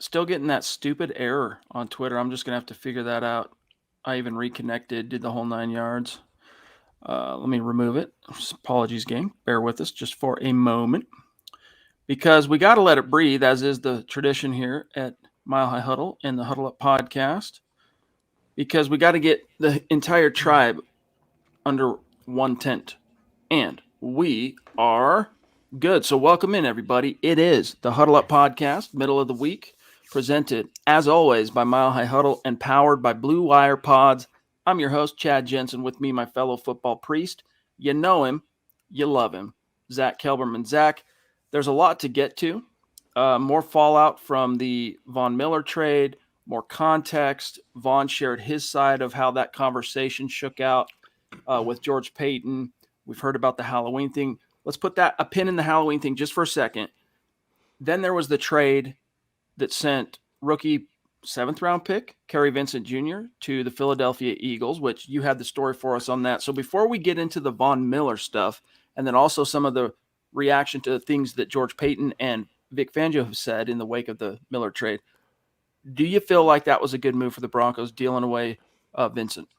Still getting that stupid error on Twitter. I'm just going to have to figure that out. I even reconnected, did the whole 9 yards. Let me remove it. Apologies, gang. Bear with us just for a moment. Because we got to let it breathe, as is the tradition here at Mile High Huddle and the Huddle Up podcast. Because we got to get the entire tribe under one tent. And we are good. So welcome in, everybody. It is the Huddle Up podcast, middle of the week, presented, as always, by Mile High Huddle and powered by Blue Wire Pods. I'm your host, Chad Jensen. With me, my fellow football priest. You know him. You love him. Zack Kelberman. Zack, there's a lot to get to. More fallout from the Von Miller trade, more context. Von shared his side of how that conversation shook out with George Paton. We've heard about the Halloween thing. Let's put a pin in the Halloween thing just for a second. Then there was the trade that sent rookie 7th-round pick, Carrie Vincent Jr., to the Philadelphia Eagles, which you had the story for us on that. So before we get into the Von Miller stuff, and then also some of the reaction to the things that George Paton and Vic Fangio have said in the wake of the Miller trade, do you feel like that was a good move for the Broncos, dealing away Vincent?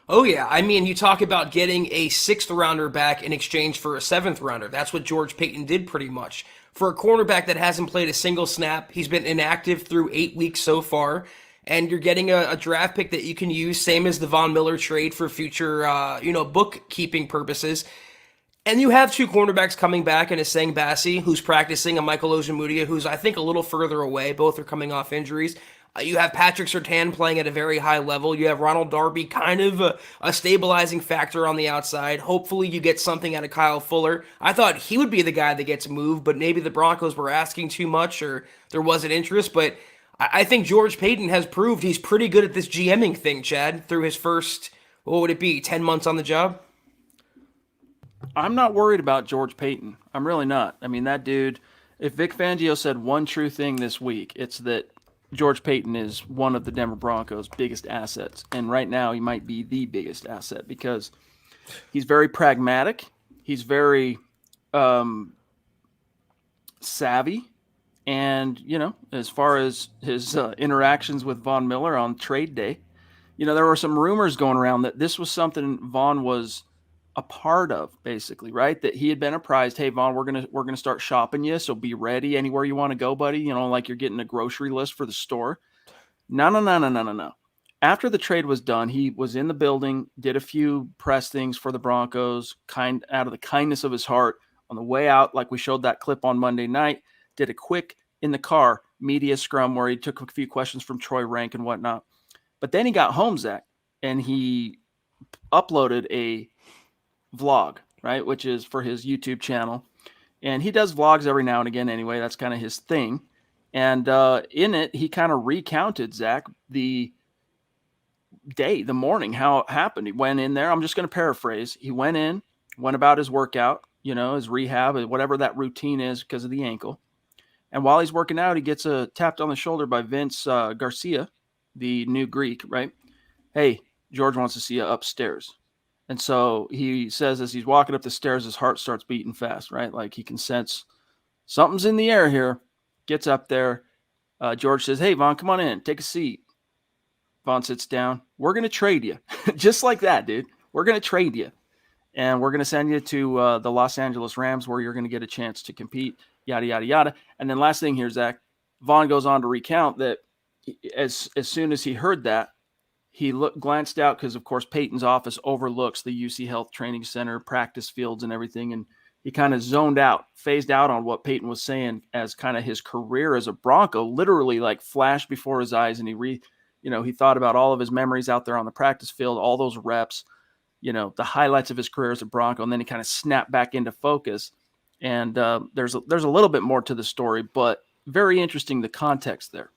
Oh, yeah. I mean, you talk about getting a 6th-rounder back in exchange for a 7th-rounder. That's what George Paton did pretty much. For a cornerback that hasn't played a single snap, he's been inactive through 8 weeks so far, and you're getting a draft pick that you can use, same as the Von Miller trade for future, bookkeeping purposes. And you have 2 cornerbacks coming back in Essang Bassey, who's practicing, and Michael Ojemudia, who's, I think, a little further away. Both are coming off injuries. You have Patrick Surtain playing at a very high level. You have Ronald Darby, kind of a stabilizing factor on the outside. Hopefully you get something out of Kyle Fuller. I thought he would be the guy that gets moved, but maybe the Broncos were asking too much or there wasn't interest. But I think George Paton has proved he's pretty good at this GMing thing, Chad, through his first, 10 months on the job? I'm not worried about George Paton. I'm really not. I mean, that dude, if Vic Fangio said one true thing this week, it's that George Paton is one of the Denver Broncos' biggest assets. And right now he might be the biggest asset because he's very pragmatic. He's very savvy. And, as far as his interactions with Von Miller on trade day, there were some rumors going around that this was something Von was a part of, basically, right? That he had been apprised, hey, Von, we're gonna start shopping you, so be ready anywhere you want to go, buddy. Like you're getting a grocery list for the store. No. After the trade was done, he was in the building, did a few press things for the Broncos, out of the kindness of his heart. On the way out, like we showed that clip on Monday night, did a quick in the car media scrum where he took a few questions from Troy Rank and whatnot. But then he got home, Zach, and he uploaded a vlog, right, which is for his YouTube channel, and he does vlogs every now and again anyway. That's kind of his thing. And in it he kind of recounted, Zach, the morning, how it happened. He went in there, I'm just going to paraphrase, he went about his workout, his rehab, whatever that routine is because of the ankle. And while he's working out, he gets tapped on the shoulder by Vince Garcia, the new Greek, right? Hey, George wants to see you upstairs. And so he says as he's walking up the stairs, his heart starts beating fast, right? Like he can sense something's in the air here. Gets up there. George says, hey, Von, come on in. Take a seat. Von sits down. We're going to trade you. Just like that, dude. We're going to trade you. And we're going to send you to the Los Angeles Rams where you're going to get a chance to compete, yada, yada, yada. And then last thing here, Zach, Von goes on to recount that as soon as he heard that, he glanced out because, of course, Paton's office overlooks the UC Health Training Center, practice fields, and everything. And he kind of zoned out, phased out on what Paton was saying as kind of his career as a Bronco, literally like flashed before his eyes. And he thought about all of his memories out there on the practice field, all those reps, the highlights of his career as a Bronco. And then he kind of snapped back into focus. And there's a little bit more to the story, but very interesting, the context there.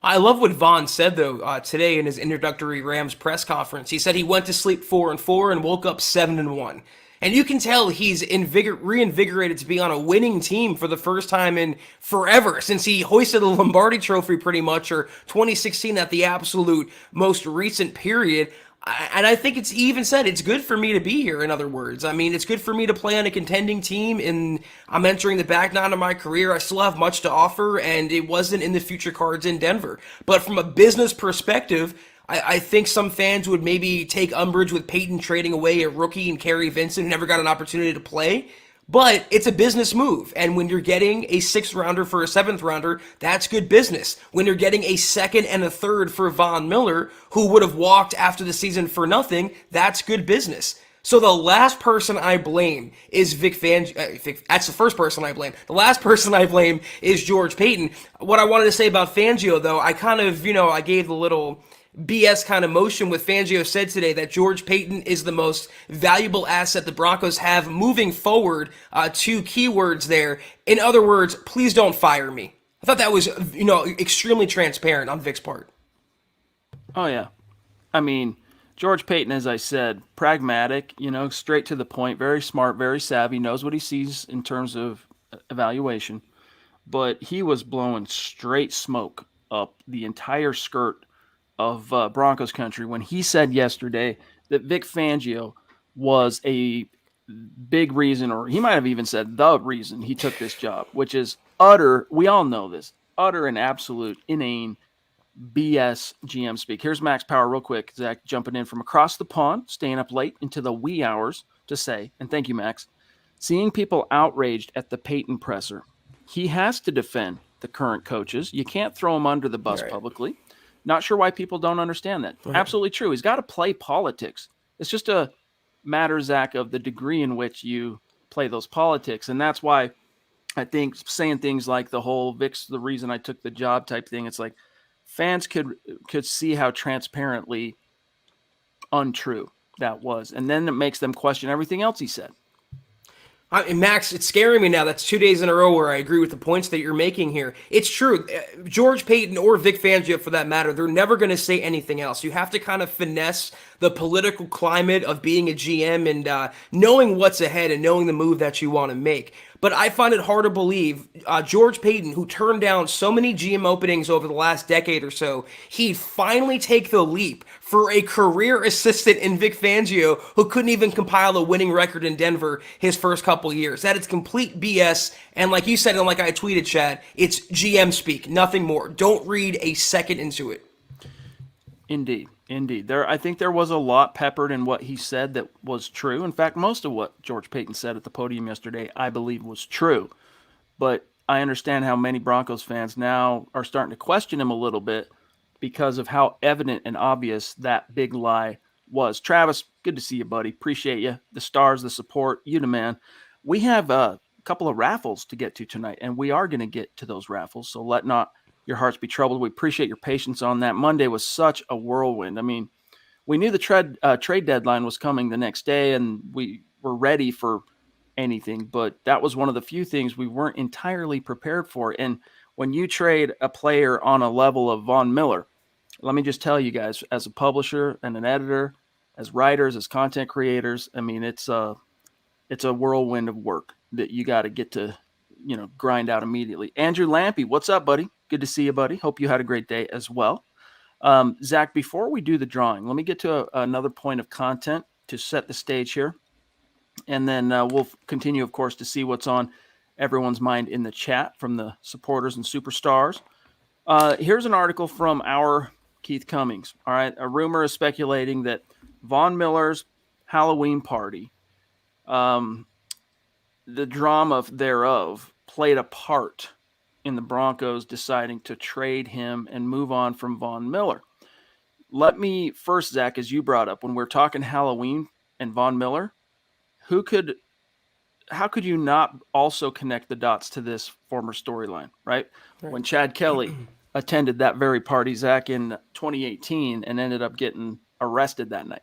I love what Von said, though, today in his introductory Rams press conference. He said he went to sleep 4-4 and woke up 7-1. And you can tell he's reinvigorated to be on a winning team for the first time in forever, since he hoisted the Lombardi Trophy pretty much, or 2016 at the absolute most recent period. And I think he even said it's good for me to be here. In other words, I mean, it's good for me to play on a contending team, and I'm entering the back nine of my career. I still have much to offer, and it wasn't in the future cards in Denver. But from a business perspective, I think some fans would maybe take umbrage with Paton trading away a rookie and Carrie Vincent, who never got an opportunity to play. But it's a business move. And when you're getting a 6th rounder for a 7th rounder, that's good business. When you're getting a 2nd and a 3rd for Von Miller, who would have walked after the season for nothing, that's good business. So the last person I blame is Vic Fangio. That's the first person I blame. The last person I blame is George Paton. What I wanted to say about Fangio, though, I kind of, I gave the little BS kind of motion with Fangio said today that George Paton is the most valuable asset the Broncos have moving forward. 2 keywords there. In other words, please don't fire me. I thought that was, extremely transparent on Vic's part. Oh, yeah. I mean, George Paton, as I said, pragmatic, straight to the point, very smart, very savvy, knows what he sees in terms of evaluation. But he was blowing straight smoke up the entire skirt of Broncos country when he said yesterday that Vic Fangio was a big reason, or he might have even said the reason he took this job, which is we all know this, utter and absolute inane BS GM speak. Here's Max Power real quick. Zach jumping in from across the pond, staying up late into the wee hours to say, and thank you, Max, seeing people outraged at the Paton presser. He has to defend the current coaches. You can't throw him under the bus publicly. Not sure why people don't understand that. Right. Absolutely true. He's got to play politics. It's just a matter, Zach, of the degree in which you play those politics. And that's why I think saying things like the whole Vic's the reason I took the job type thing, it's like fans could see how transparently untrue that was. And then it makes them question everything else he said. Max, it's scaring me now. That's 2 days in a row where I agree with the points that you're making here. It's true. George Paton or Vic Fangio, for that matter, they're never going to say anything else. You have to kind of finesse the political climate of being a GM and knowing what's ahead and knowing the move that you want to make. But I find it hard to believe George Paton, who turned down so many GM openings over the last decade or so, he'd finally take the leap for a career assistant in Vic Fangio who couldn't even compile a winning record in Denver his first couple years. That is complete BS. And like you said, and like I tweeted, Chad, it's GM speak, nothing more. Don't read a second into it. Indeed. I think there was a lot peppered in what he said that was true. In fact, most of what George Paton said at the podium yesterday, I believe, was true. But I understand how many Broncos fans now are starting to question him a little bit because of how evident and obvious that big lie was. Travis, good to see you, buddy. Appreciate you. The stars, the support, you the man. We have a couple of raffles to get to tonight, and we are going to get to those raffles, so let not your hearts be troubled. We appreciate your patience on that. Monday was such a whirlwind. I mean, we knew the trade deadline was coming the next day, and we were ready for anything, but that was one of the few things we weren't entirely prepared for. And when you trade a player on a level of Von Miller, let me just tell you guys, as a publisher and an editor, as writers, as content creators, I mean, it's a whirlwind of work that you got to get to, grind out immediately. Andrew Lampy, what's up, buddy? Good to see you, buddy. Hope you had a great day as well. Zach, before we do the drawing, let me get to another point of content to set the stage here. And then we'll continue, of course, to see what's on everyone's mind in the chat from the supporters and superstars. Here's an article from our Keith Cummings. All right. A rumor is speculating that Von Miller's Halloween party, the drama thereof, played a part in the Broncos deciding to trade him and move on from Von Miller. Let me first, Zach, as you brought up, when we're talking Halloween and Von Miller, how could you not also connect the dots to this former storyline, right? When Chad Kelly attended that very party, Zach, in 2018 and ended up getting arrested that night.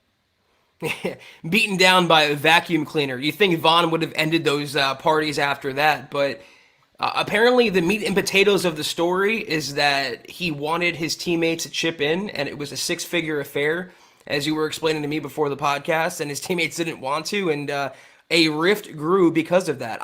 Beaten down by a vacuum cleaner. You think Von would have ended those parties after that, but apparently the meat and potatoes of the story is that he wanted his teammates to chip in, and it was a 6-figure affair, as you were explaining to me before the podcast, and his teammates didn't want to, and a rift grew because of that.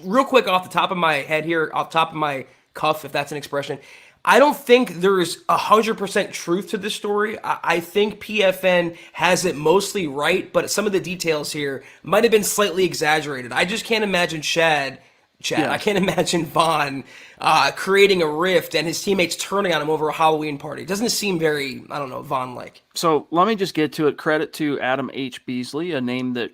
Real quick, off the top of my head here, off the top of my cuff, if that's an expression, I don't think there's 100% truth to this story. I think PFN has it mostly right, but some of the details here might have been slightly exaggerated. I just can't imagine Chad, I Yes. can't imagine Vaughn creating a rift and his teammates turning on him over a Halloween party. It doesn't seem very, I don't know, Vaughn-like. So let me just get to it. Credit to Adam H. Beasley, a name that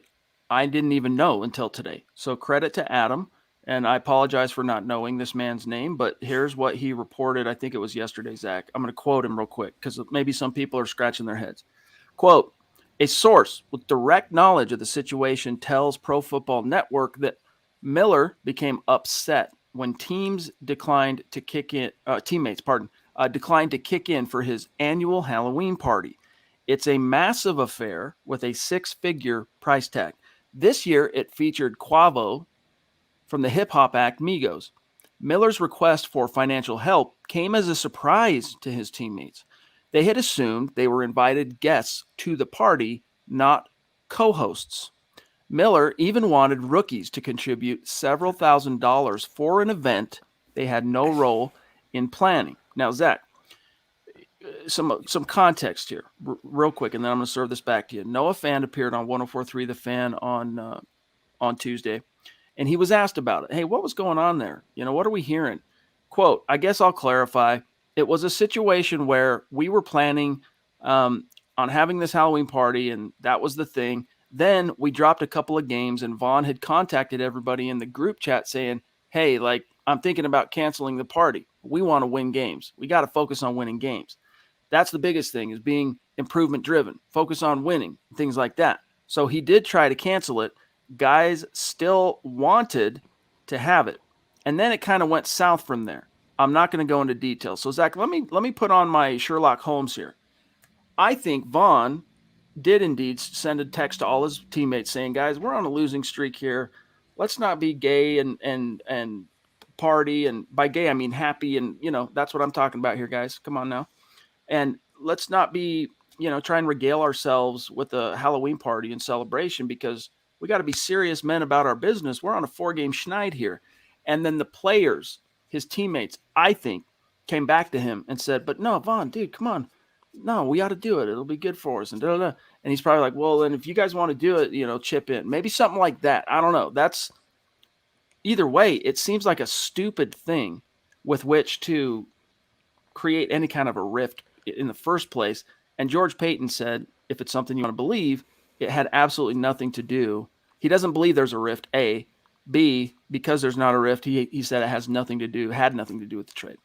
I didn't even know until today. So credit to Adam. And I apologize for not knowing this man's name, but here's what he reported. I think it was yesterday, Zach. I'm going to quote him real quick because maybe some people are scratching their heads. Quote, a source with direct knowledge of the situation tells Pro Football Network that Miller became upset when teams declined to kick in, declined to kick in for his annual Halloween party. It's a massive affair with a six-figure price tag. This year, it featured Quavo from the hip hop act Migos. Miller's request for financial help came as a surprise to his teammates. They had assumed they were invited guests to the party, not co hosts. Miller even wanted rookies to contribute several $1,000s for an event they had no role in planning. Now, Zach, some context here, real quick, and then I'm going to serve this back to you. Noah Fan appeared on 104.3 The Fan on Tuesday, and he was asked about it. Hey, what was going on there? What are we hearing? Quote, I guess I'll clarify. It was a situation where we were planning on having this Halloween party, and that was the thing. Then we dropped a couple of games, and Vaughn had contacted everybody in the group chat saying, hey, I'm thinking about canceling the party. We want to win games. We got to focus on winning games. That's the biggest thing, is being improvement driven, focus on winning, things like that. So he did try to cancel it. Guys still wanted to have it. And then it kind of went south from there. I'm not going to go into details. So Zach, let me put on my Sherlock Holmes here. I think Vaughn did indeed send a text to all his teammates saying, guys, we're on a losing streak here. Let's not be gay and party. And by gay, I mean happy. And, that's what I'm talking about here, guys. Come on now. And let's not be, try and regale ourselves with a Halloween party and celebration, because we got to be serious men about our business. We're on a 4-game schneid here. And then the players, his teammates, I think, came back to him and said, but no, Vaughn, dude, come on. No, we ought to do it. It'll be good for us. And da-da-da. And he's probably like, well, then if you guys want to do it, chip in. Maybe something like that. I don't know. That's either way, it seems like a stupid thing with which to create any kind of a rift in the first place. And George Paton said, if it's something you want to believe, it had absolutely nothing to do. He doesn't believe there's a rift, A. B, because there's not a rift, he said it had nothing to do with the trade.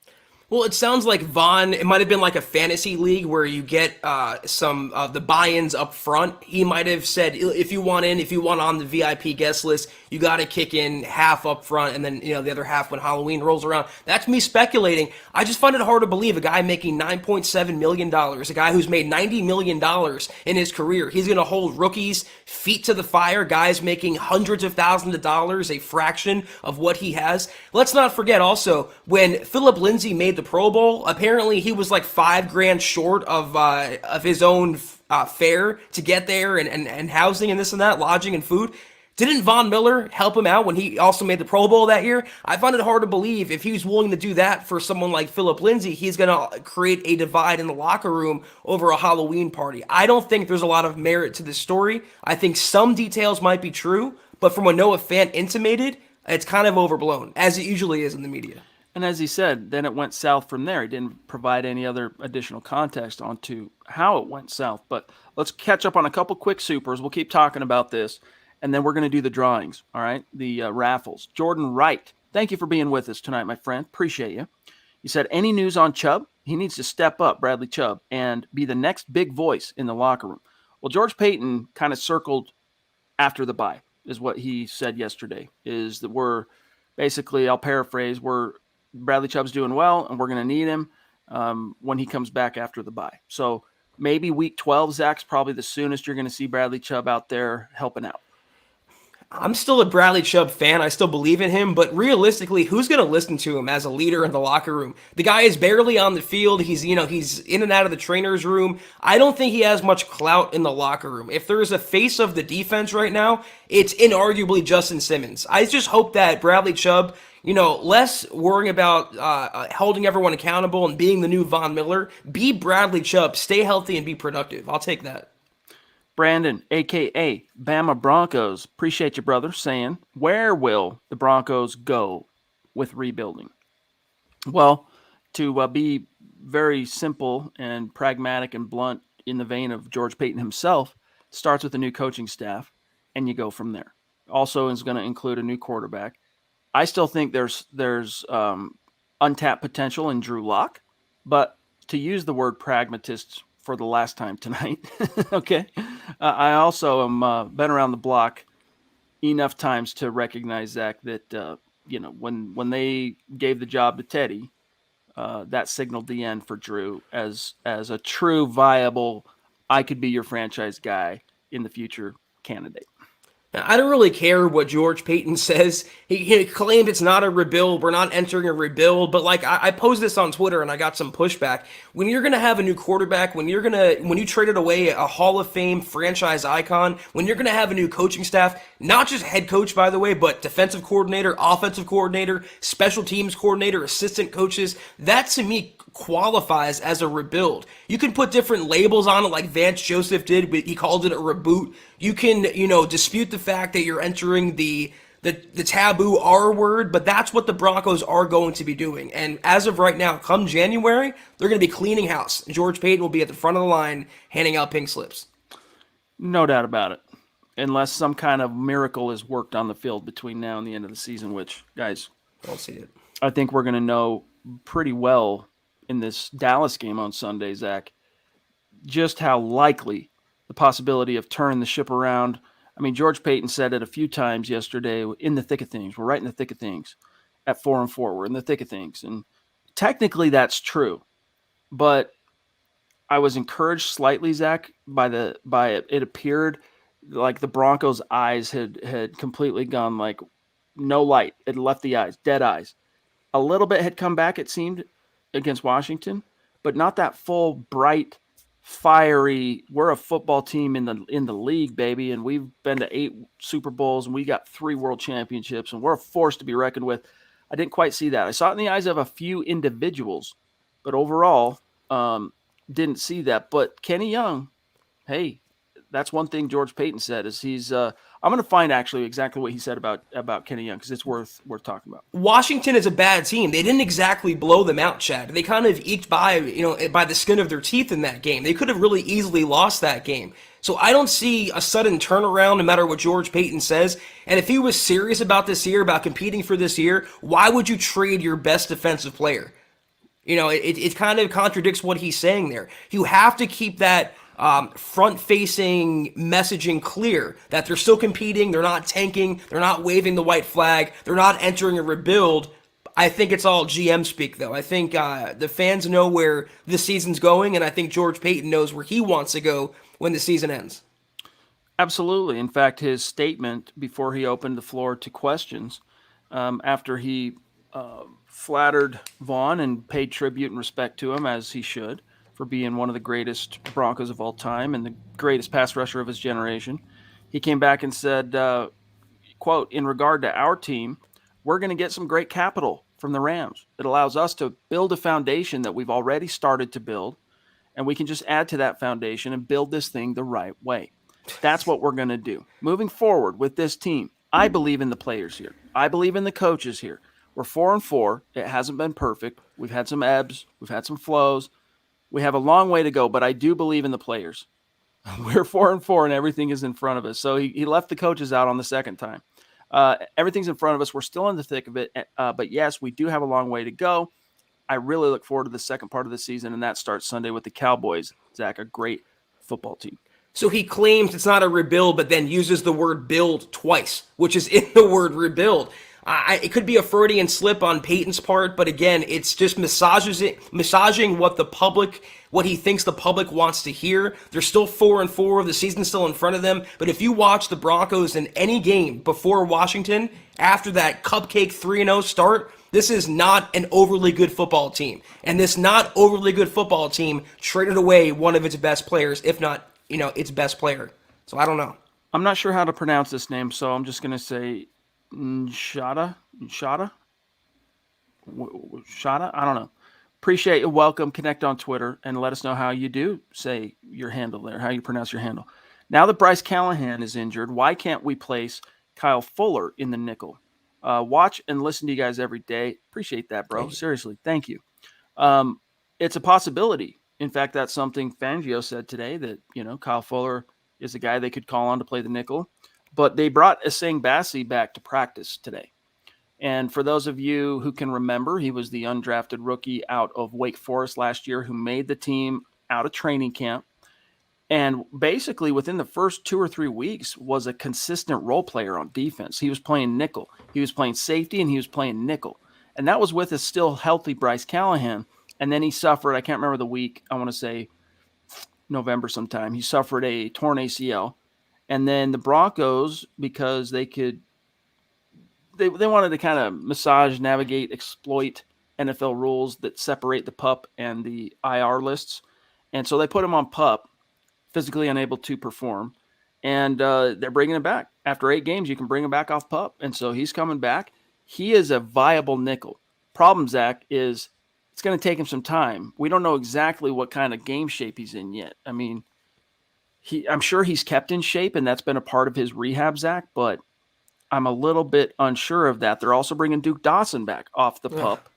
Well, it sounds like Vaughn, it might have been like a fantasy league where you get some of the buy-ins up front. He might have said, if you want on the VIP guest list, you got to kick in half up front, and then the other half when Halloween rolls around. That's me speculating. I just find it hard to believe a guy making $9.7 million, a guy who's made $90 million in his career, he's going to hold rookies' feet to the fire, guys making hundreds of thousands of dollars, a fraction of what he has. Let's not forget also, when Philip Lindsay made the Pro Bowl, apparently he was like $5,000 short of his own fare to get there, and housing and this and that, lodging and food. Didn't Von Miller help him out when he also made the Pro Bowl that year? I find it hard to believe if he's willing to do that for someone like Philip Lindsay, he's going to create a divide in the locker room over a Halloween party. I don't think there's a lot of merit to this story. I think some details might be true, but from what Noah Fant intimated, it's kind of overblown, as it usually is in the media. And as he said, then it went south from there. He didn't provide any other additional context onto how it went south. But let's catch up on a couple quick supers. We'll keep talking about this. And then we're going to do the drawings, all right? The raffles. Jordan Wright, thank you for being with us tonight, my friend. Appreciate you. He said, any news on Chubb? He needs to step up, Bradley Chubb, and be the next big voice in the locker room. Well, George Paton kind of circled after the bye, is what he said yesterday, is that we're basically, I'll paraphrase, Bradley Chubb's doing well, and we're going to need him when he comes back after the bye. So maybe week 12, Zach's probably the soonest you're going to see Bradley Chubb out there helping out. I'm still a Bradley Chubb fan. I still believe in him, but realistically, who's going to listen to him as a leader in the locker room? The guy is barely on the field. He's in and out of the trainer's room. I don't think he has much clout in the locker room. If there is a face of the defense right now, it's inarguably Justin Simmons. I just hope that Bradley Chubb Less worrying about holding everyone accountable and being the new Von Miller. Be Bradley Chubb, stay healthy and be productive. I'll take that. Brandon, a.k.a. Bama Broncos, appreciate you, brother, saying, where will the Broncos go with rebuilding? Well, to be very simple and pragmatic and blunt in the vein of George Paton himself, starts with a new coaching staff, and you go from there. Also is going to include a new quarterback. I still think there's untapped potential in Drew Lock, but to use the word pragmatist for the last time tonight, okay, I also am been around the block enough times to recognize, Zach, that when they gave the job to Teddy, that signaled the end for Drew as a true viable, I could be your franchise guy in the future candidate. I don't really care what George Paton says. He claimed it's not a rebuild. We're not entering a rebuild. But like I posed this on Twitter and I got some pushback. When you're gonna have a new quarterback, when you traded away a Hall of Fame franchise icon, when you're gonna have a new coaching staff, not just head coach by the way, but defensive coordinator, offensive coordinator, special teams coordinator, assistant coaches, that to me qualifies as a rebuild. You can put different labels on it like Vance Joseph did, but he called it a reboot. You can, dispute the fact that you're entering the taboo R word, but that's what the Broncos are going to be doing. And as of right now, come January, they're going to be cleaning house. George Paton will be at the front of the line handing out pink slips. No doubt about it. Unless some kind of miracle is worked on the field between now and the end of the season, which, guys, I'll see it. I think we're going to know pretty well in this Dallas game on Sunday, Zach, just how likely the possibility of turning the ship around. I mean, George Paton said it a few times yesterday, in the thick of things. We're right in the thick of things. At 4-4, we're in the thick of things. And technically that's true. But I was encouraged slightly, Zach, by it. It appeared like the Broncos' eyes had completely gone like no light. It left the eyes, dead eyes. A little bit had come back, it seemed, against Washington, but not that full, bright, fiery. We're a football team in the league, baby, and we've been to 8 Super Bowls and we got 3 world championships and we're a force to be reckoned with. I didn't quite see that. I saw it in the eyes of a few individuals, but overall, didn't see that. But Kenny Young, hey, that's one thing George Paton said is he's I'm going to find actually exactly what he said about Kenny Young because it's worth talking about. Washington is a bad team. They didn't exactly blow them out, Chad. They kind of eked by, by the skin of their teeth in that game. They could have really easily lost that game. So I don't see a sudden turnaround no matter what George Paton says. And if he was serious about this year, about competing for this year, why would you trade your best defensive player? It kind of contradicts what he's saying there. You have to keep that front-facing messaging clear that they're still competing, they're not tanking, they're not waving the white flag, they're not entering a rebuild. I think it's all GM speak, though. I think the fans know where this season's going, and I think George Paton knows where he wants to go when the season ends. Absolutely. In fact, his statement before he opened the floor to questions, after he flattered Vaughn and paid tribute and respect to him, as he should, for being one of the greatest Broncos of all time and the greatest pass rusher of his generation. He came back and said, quote, in regard to our team, we're going to get some great capital from the Rams. It allows us to build a foundation that we've already started to build, and we can just add to that foundation and build this thing the right way. That's what we're going to do. Moving forward with this team, I believe in the players here. I believe in the coaches here. We're 4-4. It hasn't been perfect. We've had some ebbs. We've had some flows. We have a long way to go, but I do believe in the players. We're 4-4 and everything is in front of us. So he left the coaches out on the second time. Everything's in front of us. We're still in the thick of it. But yes, we do have a long way to go. I really look forward to the second part of the season, and that starts Sunday with the Cowboys. Zach, a great football team. So he claims it's not a rebuild, but then uses the word build twice, which is in the word rebuild. It could be a Freudian slip on Peyton's part, but again, it's just massaging what he thinks the public wants to hear. They're still 4-4. The season's still in front of them. But if you watch the Broncos in any game before Washington, after that cupcake 3-0 start, this is not an overly good football team. And this not overly good football team traded away one of its best players, if not, its best player. So I don't know. I'm not sure how to pronounce this name, so I'm just going to say Nshata. Shada? I don't know. Appreciate you. Welcome. Connect on Twitter and let us know how you do say your handle there, how you pronounce your handle. Now that Bryce Callahan is injured, why can't we place Kyle Fuller in the nickel? Watch and listen to you guys every day. Appreciate that, bro. Seriously. Thank you. It's a possibility. In fact, that's something Fangio said today that, Kyle Fuller is a guy they could call on to play the nickel. But they brought Asang Bassi back to practice today. And for those of you who can remember, he was the undrafted rookie out of Wake Forest last year who made the team out of training camp. And basically, within the first 2 or 3 weeks, was a consistent role player on defense. He was playing nickel, he was playing safety, and he was playing nickel. And that was with a still healthy Bryce Callahan. And then he suffered, I can't remember the week, I want to say November sometime, he suffered a torn ACL. And then the Broncos, because they wanted to kind of massage, navigate, exploit NFL rules that separate the PUP and the IR lists. And so they put him on PUP, physically unable to perform. And they're bringing him back. After 8 games, you can bring him back off PUP. And so he's coming back. He is a viable nickel. Problem, Zach, is it's going to take him some time. We don't know exactly what kind of game shape he's in yet. I mean, I'm sure he's kept in shape, and that's been a part of his rehab, Zach, but I'm a little bit unsure of that. They're also bringing Duke Dawson back off the PUP.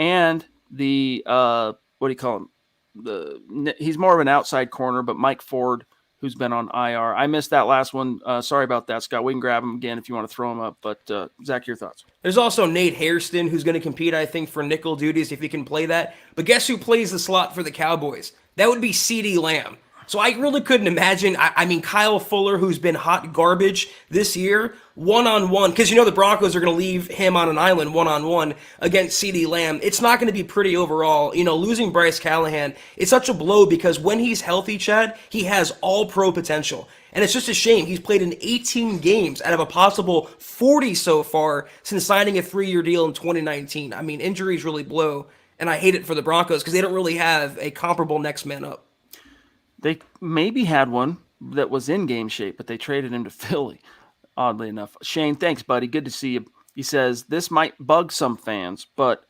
And the, what do you call him? He's more of an outside corner, but Mike Ford, who's been on IR. I missed that last one. Sorry about that, Scott. We can grab him again if you want to throw him up. But, Zach, your thoughts? There's also Nate Hairston, who's going to compete, I think, for nickel duties if he can play that. But guess who plays the slot for the Cowboys? That would be CeeDee Lamb. So I really couldn't imagine. I mean, Kyle Fuller, who's been hot garbage this year, one-on-one, because the Broncos are going to leave him on an island one-on-one against CeeDee Lamb. It's not going to be pretty overall. Losing Bryce Callahan, it's such a blow because when he's healthy, Chad, he has all-pro potential. And it's just a shame. He's played in 18 games out of a possible 40 so far since signing a 3-year deal in 2019. I mean, injuries really blow, and I hate it for the Broncos because they don't really have a comparable next man up. They maybe had one that was in game shape, but they traded him to Philly, oddly enough. Shane, thanks, buddy. Good to see you. He says, this might bug some fans, but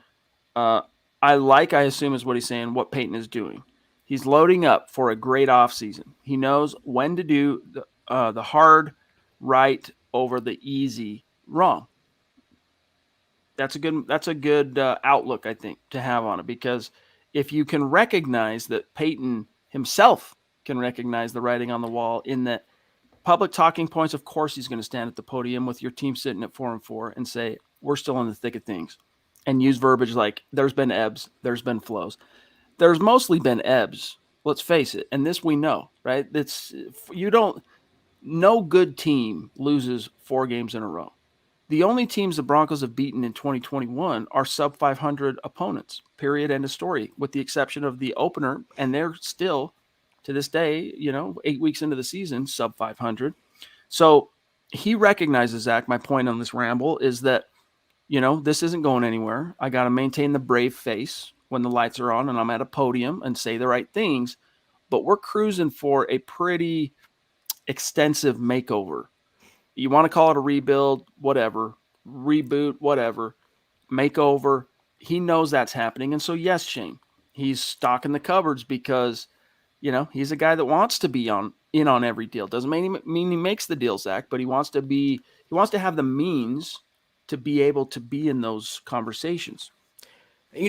I assume is what he's saying, what Paton is doing. He's loading up for a great offseason. He knows when to do the hard right over the easy wrong. That's a good outlook, I think, to have on it, because if you can recognize that Paton himself can recognize the writing on the wall in that public talking points, of course he's going to stand at the podium with your team sitting at 4-4 and say, we're still in the thick of things, and use verbiage like there's been ebbs, there's been flows. There's mostly been ebbs, let's face it, and this we know, right? No good team loses 4 games in a row. The only teams the Broncos have beaten in 2021 are sub-500 opponents, period, end of story, with the exception of the opener, and they're still, to this day, 8 weeks into the season, sub-500. So he recognizes, Zach, my point on this ramble is that, this isn't going anywhere. I got to maintain the brave face when the lights are on and I'm at a podium and say the right things, but we're cruising for a pretty extensive makeover. You want to call it a rebuild, whatever, reboot, whatever, makeover. He knows that's happening. And so, yes, Shane, he's stocking the cupboards because, he's a guy that wants to be in on every deal. Doesn't mean he makes the deal, Zach, but he wants to have the means to be able to be in those conversations.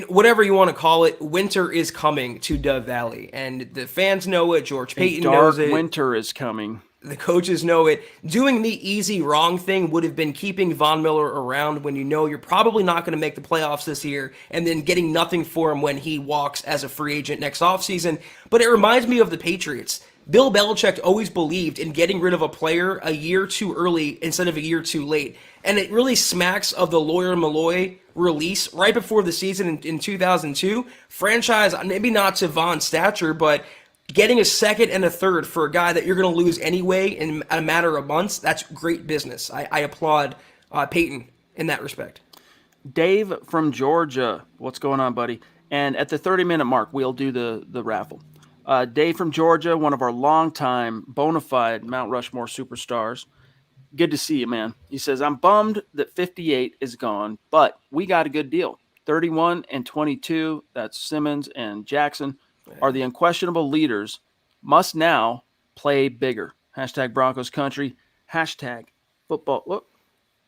Whatever you want to call it, winter is coming to Dove Valley. And the fans know it. George Paton knows it. Winter is coming. The coaches know it. Doing the easy wrong thing would have been keeping Von Miller around when you're probably not going to make the playoffs this year, and then getting nothing for him when he walks as a free agent next offseason. But it reminds me of the Patriots. Bill Belichick always believed in getting rid of a player a year too early instead of a year too late. And it really smacks of the Lawyer Malloy release right before the season in 2002. Franchise, maybe not to Von's stature, but getting a second and a third for a guy that you're going to lose anyway in a matter of months, that's great business. I applaud Paton in that respect. Dave from Georgia, what's going on, buddy? And at the 30-minute mark, we'll do the raffle. Dave from Georgia, one of our longtime bona fide Mount Rushmore superstars. Good to see you, man. He says, I'm bummed that 58 is gone, but we got a good deal. 31 and 22, that's Simmons and Jackson, are the unquestionable leaders, must now play bigger. Hashtag Broncos country. Hashtag football. Whoop,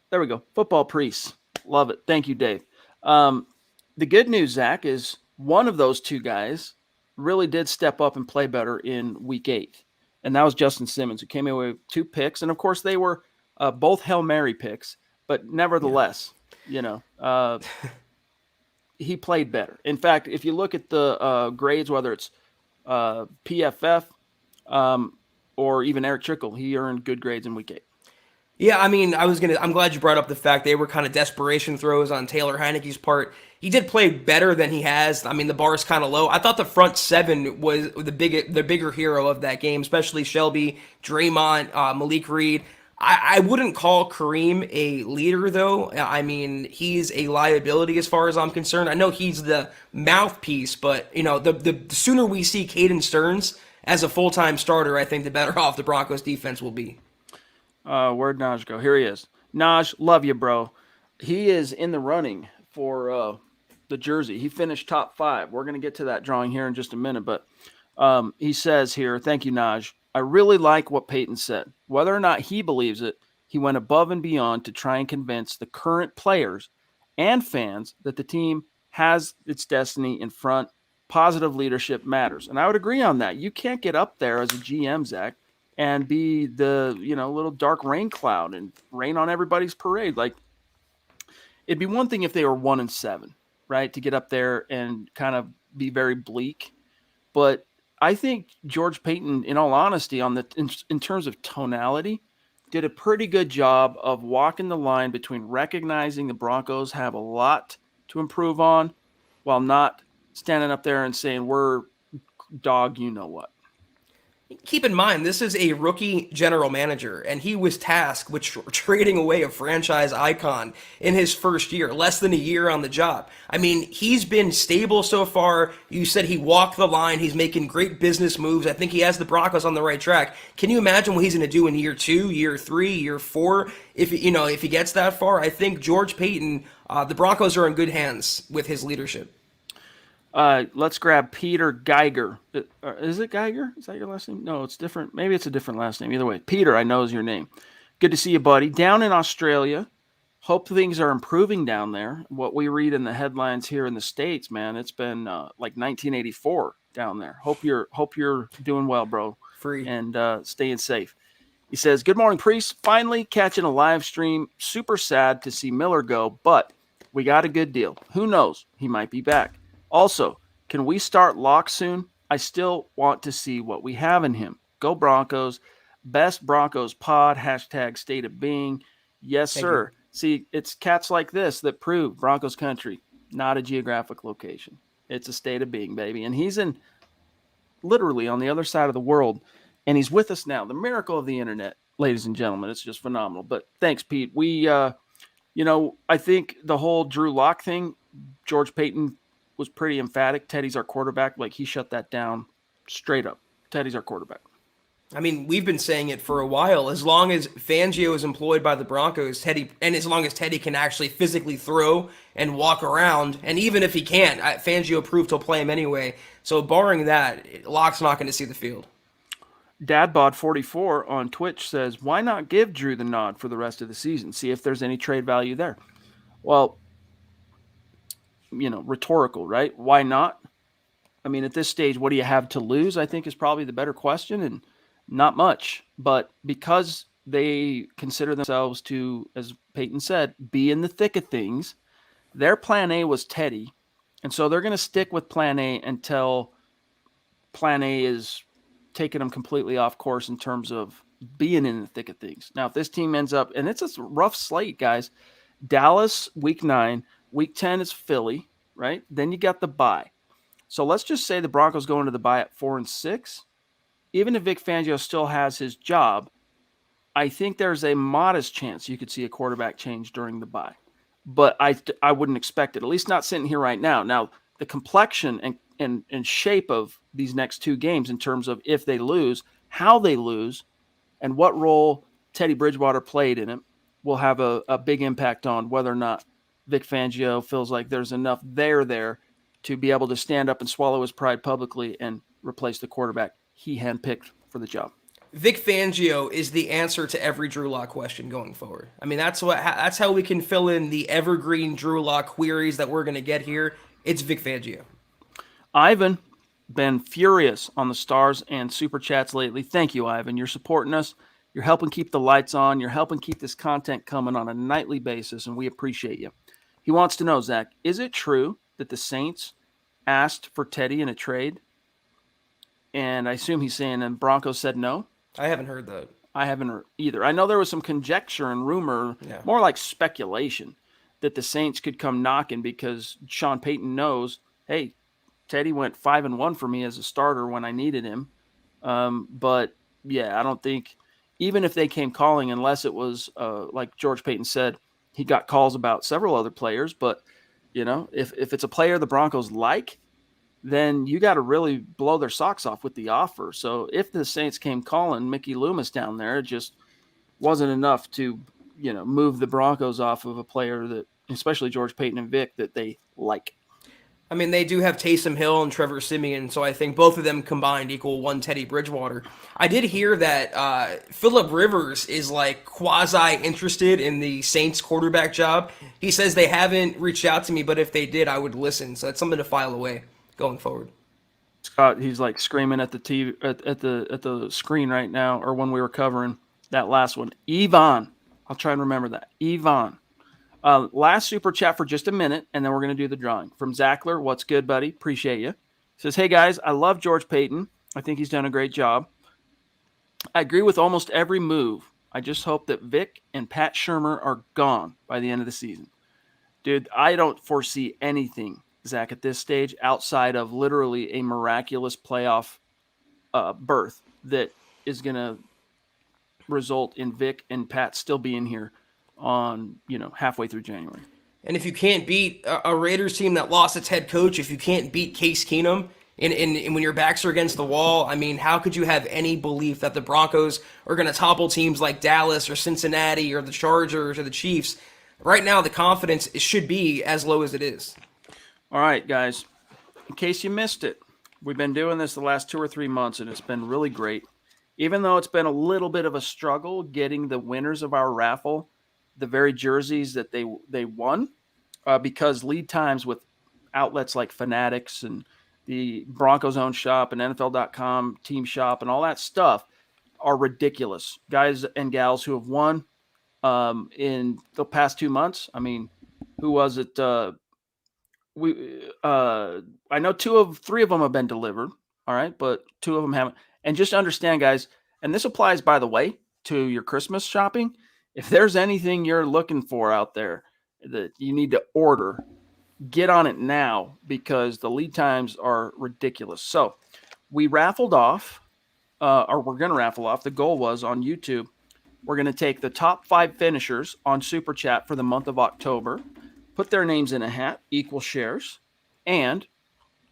there we go. Football priests. Love it. Thank you, Dave. The good news, Zach, is one of those two guys really did step up and play better in week 8. And that was Justin Simmons, who came away with 2 picks. And, of course, they were both Hail Mary picks. But nevertheless, he played better. In fact, if you look at the grades, whether it's PFF or even Eric Trickle, he earned good grades in week 8. Yeah, I mean, I'm glad you brought up the fact they were kind of desperation throws on Taylor Heineke's part. He did play better than he has. I mean, the bar is kind of low. I thought the front 7 was the bigger hero of that game, especially Shelby, Draymond, Malik Reed. I wouldn't call Kareem a leader, though. I mean, he's a liability as far as I'm concerned. I know he's the mouthpiece, but, the sooner we see Caden Stearns as a full-time starter, I think the better off the Broncos defense will be. Where'd Naj go? Here he is. Naj, love you, bro. He is in the running for the jersey. He finished top 5. We're going to get to that drawing here in just a minute, but he says here, thank you, Naj. I really like what Paton said. Whether or not he believes it, he went above and beyond to try and convince the current players and fans that the team has its destiny in front. Positive leadership matters. And I would agree on that. You can't get up there as a GM, Zach, and be the, little dark rain cloud and rain on everybody's parade. Like, it'd be one thing if they were 1-7, right? To get up there and kind of be very bleak. But I think George Paton, in all honesty, in terms of tonality, did a pretty good job of walking the line between recognizing the Broncos have a lot to improve on while not standing up there and saying, we're dog, you know what. Keep in mind, this is a rookie general manager, and he was tasked with trading away a franchise icon in his first year, less than a year on the job. I mean, he's been stable so far. You said he walked the line. He's making great business moves. I think he has the Broncos on the right track. Can you imagine what he's going to do in year 2, year 3, year 4? If he gets that far, I think George Paton, the Broncos are in good hands with his leadership. Let's grab Peter Geiger. Is it Geiger? Is that your last name? No, it's different. Maybe it's a different last name. Either way, Peter, I know is your name. Good to see you, buddy. Down in Australia. Hope things are improving down there. What we read in the headlines here in the States, man, it's been like 1984 down there. Hope you're doing well, bro. Free. And staying safe. He says, good morning, Priest. Finally catching a live stream. Super sad to see Miller go, but we got a good deal. Who knows? He might be back. Also, can we start Locke soon? I still want to see what we have in him. Go Broncos. Best Broncos pod. Hashtag state of being. Yes, sir. See, it's cats like this that prove Broncos country, not a geographic location. It's a state of being, baby. And he's in literally on the other side of the world, and he's with us now. The miracle of the internet, ladies and gentlemen. It's just phenomenal. But thanks, Pete. We, I think the whole Drew Lock thing, George Paton was pretty emphatic. Teddy's our quarterback. Like, he shut that down straight up. Teddy's our quarterback. I mean, we've been saying it for a while. As long as Fangio is employed by the Broncos, and as long as Teddy can actually physically throw and walk around, and even if he can't, Fangio proved he'll play him anyway. So barring that, Locke's not going to see the field. Dadbod44 on Twitch says, why not give Drew the nod for the rest of the season? See if there's any trade value there. Well, rhetorical, right? Why not? I mean, at this stage, what do you have to lose? I think is probably the better question, and not much. But because they consider themselves to, as Paton said, be in the thick of things, their plan A was Teddy. And so they're going to stick with plan A until plan A is taking them completely off course in terms of being in the thick of things. Now, if this team ends up, and it's a rough slate, guys, Dallas, week 9, week 10 is Philly, right? Then you got the bye. So let's just say the Broncos go into the bye at 4-6. Even if Vic Fangio still has his job, I think there's a modest chance you could see a quarterback change during the bye. But I wouldn't expect it, at least not sitting here right now. Now, the complexion and shape of these next 2 games in terms of if they lose, how they lose, and what role Teddy Bridgewater played in it will have a big impact on whether or not Vic Fangio feels like there's enough there to be able to stand up and swallow his pride publicly and replace the quarterback he handpicked for the job. Vic Fangio is the answer to every Drew Lock question going forward. I mean, that's how we can fill in the evergreen Drew Lock queries that we're going to get here. It's Vic Fangio. Ivan, been furious on the stars and super chats lately. Thank you, Ivan. You're supporting us. You're helping keep the lights on. You're helping keep this content coming on a nightly basis, and we appreciate you. He wants to know, Zach, is it true that the Saints asked for Teddy in a trade? And I assume he's saying and Broncos said no. I haven't heard that. I haven't either. I know there was some conjecture and rumor, more like speculation, that the Saints could come knocking because Sean Payton knows, hey, Teddy went 5-1 for me as a starter when I needed him. But yeah, I don't think, even if they came calling, unless it was like George Payton said, he got calls about several other players. But, if it's a player the Broncos like, then you got to really blow their socks off with the offer. So if the Saints came calling Mickey Loomis down there, it just wasn't enough to, move the Broncos off of a player that, especially George Payton and Vic, that they like. I mean, they do have Taysom Hill and Trevor Siemian, so I think both of them combined equal one Teddy Bridgewater. I did hear that Phillip Rivers is like quasi-interested in the Saints quarterback job. He says they haven't reached out to me, but if they did, I would listen. So that's something to file away going forward. Scott, he's like screaming at the TV at the screen right now, or when we were covering that last one. Yvonne, I'll try and remember that. Yvonne. Last super chat for just a minute, and then we're going to do the drawing. From Zackler, what's good, buddy? Appreciate you. Says, hey, guys, I love George Payton. I think he's done a great job. I agree with almost every move. I just hope that Vic and Pat Shurmur are gone by the end of the season. Dude, I don't foresee anything, Zach, at this stage outside of literally a miraculous playoff berth that is going to result in Vic and Pat still being here on, halfway through January. And if you can't beat a Raiders team that lost its head coach, if you can't beat Case Keenum, and when your backs are against the wall, I mean, how could you have any belief that the Broncos are going to topple teams like Dallas or Cincinnati or the Chargers or the Chiefs? Right now, the confidence should be as low as it is. All right, guys, in case you missed it, we've been doing this the last 2 or 3 months, and it's been really great. Even though it's been a little bit of a struggle getting the winners of our raffle the very jerseys that they won, because lead times with outlets like Fanatics and the Broncos own shop and NFL.com team shop and all that stuff are ridiculous. Guys and gals who have won in the past 2 months. I mean, who was it? I know 3 of them have been delivered. All right, but 2 of them haven't. And just understand, guys, and this applies, by the way, to your Christmas shopping. If there's anything you're looking for out there that you need to order, get on it now because the lead times are ridiculous. So we raffled off, or we're going to raffle off. The goal was on YouTube, we're going to take the top 5 finishers on Super Chat for the month of October, put their names in a hat, equal shares, and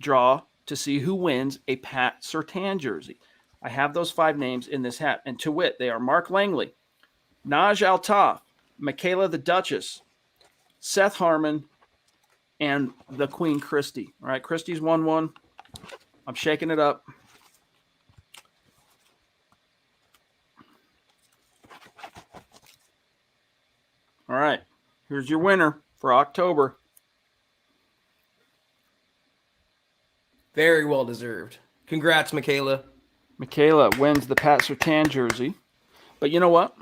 draw to see who wins a Pat Surtain jersey. I have those 5 names in this hat, and to wit, they are Mark Langley, Naj Altaf, Michaela the Duchess, Seth Harmon, and the Queen Christy. All right, Christy's won one. I'm shaking it up. All right, here's your winner for October. Very well deserved. Congrats, Michaela. Michaela wins the Pat Surtain jersey. But you know what?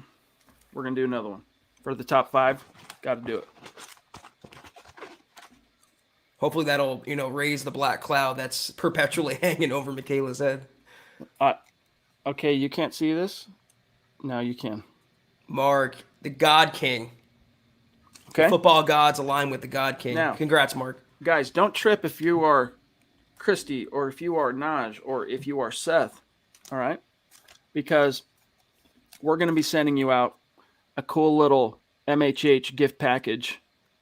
We're going to do another one. For the top 5, got to do it. Hopefully that'll, raise the black cloud that's perpetually hanging over Michaela's head. Okay, you can't see this? No, you can. Mark, the God King. Okay. The football gods align with the God King. Now, congrats, Mark. Guys, don't trip if you are Christy or if you are Naj or if you are Seth. All right? Because we're going to be sending you out a cool little MHH gift package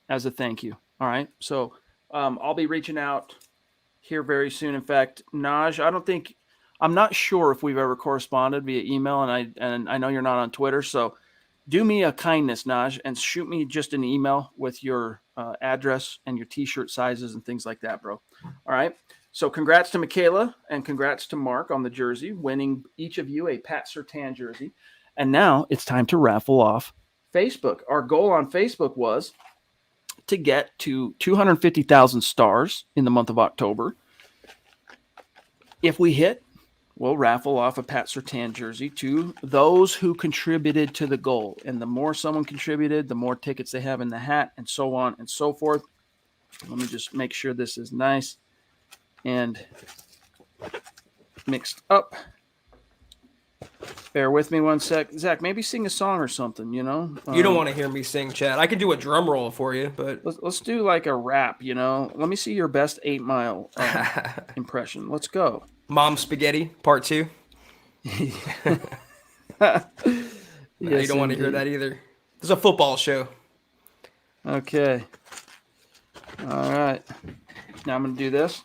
as a thank you. All right? So I'll be reaching out here very soon. In fact, Naj, I'm not sure if we've ever corresponded via email, and I know you're not on Twitter, so do me a kindness, Naj, and shoot me just an email with your address and your t-shirt sizes and things like that, bro. All right. So congrats to Michaela and congrats to Mark on the jersey, winning each of you a Pat Surtain jersey. And now it's time to raffle off Facebook. Our goal on Facebook was to get to 250,000 stars in the month of October. If we hit, we'll raffle off a Pat Surtain jersey to those who contributed to the goal. And the more someone contributed, the more tickets they have in the hat, and so on and so forth. Let me just make sure this is nice and mixed up. Bear with me one sec. Zach, maybe sing a song or something, You don't want to hear me sing, Chad. I could do a drum roll for you, but... Let's do like a rap, Let me see your best 8 Mile impression. Let's go. Mom Spaghetti, part 2. Yes, You don't want to hear that either. This is a football show. Okay. All right. Now I'm going to do this.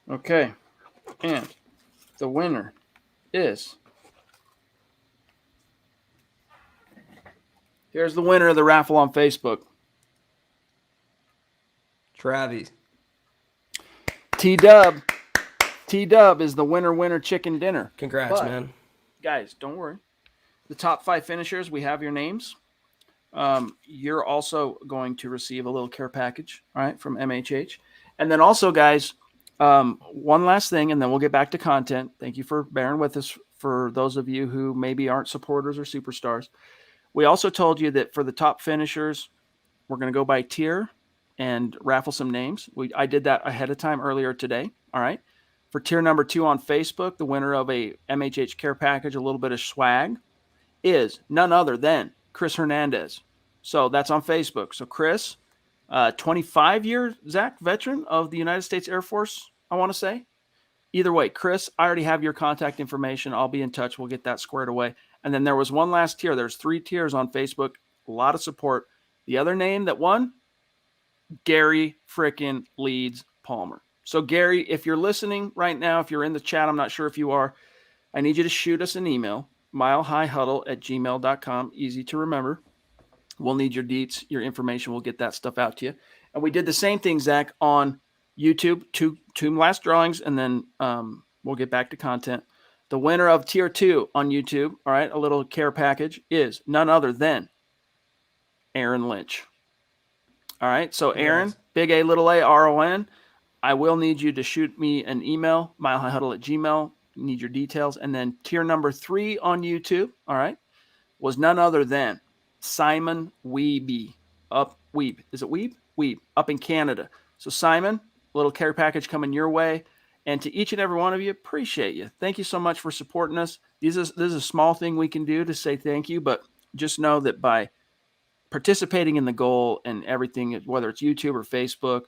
Okay. And the winner is... Here's the winner of the raffle on Facebook. Travis. T-Dub. T-Dub is the winner chicken dinner. Congrats, man. Guys, don't worry. The top 5 finishers, we have your names. You're also going to receive a little care package, all right, from MHH. And then also, guys, one last thing, and then we'll get back to content. Thank you for bearing with us for those of you who maybe aren't supporters or superstars. We also told you that for the top finishers, we're going to go by tier and raffle some names. I did that ahead of time earlier today, all right? For tier number 2 on Facebook, the winner of a MHH care package, a little bit of swag, is none other than Chris Hernandez. So that's on Facebook. So Chris, 25-year Zach veteran of the United States Air Force, I want to say. Either way, Chris, I already have your contact information. I'll be in touch. We'll get that squared away. And then there was one last tier. There's 3 tiers on Facebook. A lot of support. The other name that won, Gary frickin' Leeds Palmer. So Gary, if you're listening right now, if you're in the chat, I'm not sure if you are, I need you to shoot us an email, milehighhuddle@gmail.com. Easy to remember. We'll need your deets, your information. We'll get that stuff out to you. And we did the same thing, Zach, on YouTube, two last drawings, and then we'll get back to content. The winner of tier 2 on YouTube, all right, a little care package, is none other than Aaron Lynch. All right, so Aaron, yes. Big A, little A, R-O-N. I will need you to shoot me an email, milehighhuddle@gmail. Need your details. And then tier number 3 on YouTube, all right, was none other than Simon Weeby. Is it Weeb? Weeb, up in Canada. So Simon, little care package coming your way. And to each and every one of you, appreciate you. Thank you so much for supporting us. This is a small thing we can do to say thank you, but just know that by participating in the goal and everything, whether it's YouTube or Facebook,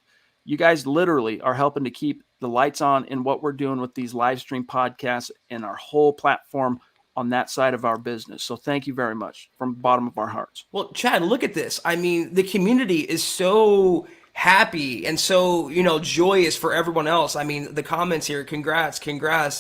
you guys literally are helping to keep the lights on in what we're doing with these live stream podcasts and our whole platform on that side of our business. So thank you very much from the bottom of our hearts. Well, Chad, look at this. I mean, the community is so happy and so, joyous for everyone else. I mean, the comments here, congrats,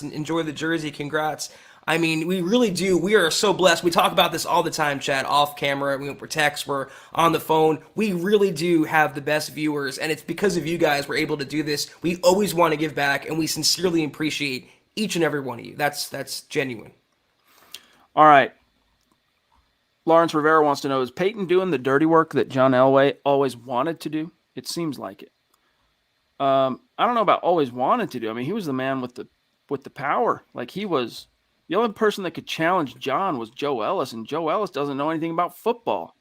enjoy the jersey, congrats. I mean, we really do. We are so blessed. We talk about this all the time, Chad, off camera. We're text, we're on the phone. We really do have the best viewers, and it's because of you guys we're able to do this. We always want to give back, and we sincerely appreciate each and every one of you. That's genuine. All right. Lawrence Rivera wants to know, is Paton doing the dirty work that John Elway always wanted to do? It seems like it. I don't know about always wanted to do. I mean, he was the man with the power. Like, he was... The only person that could challenge John was Joe Ellis, and Joe Ellis doesn't know anything about football.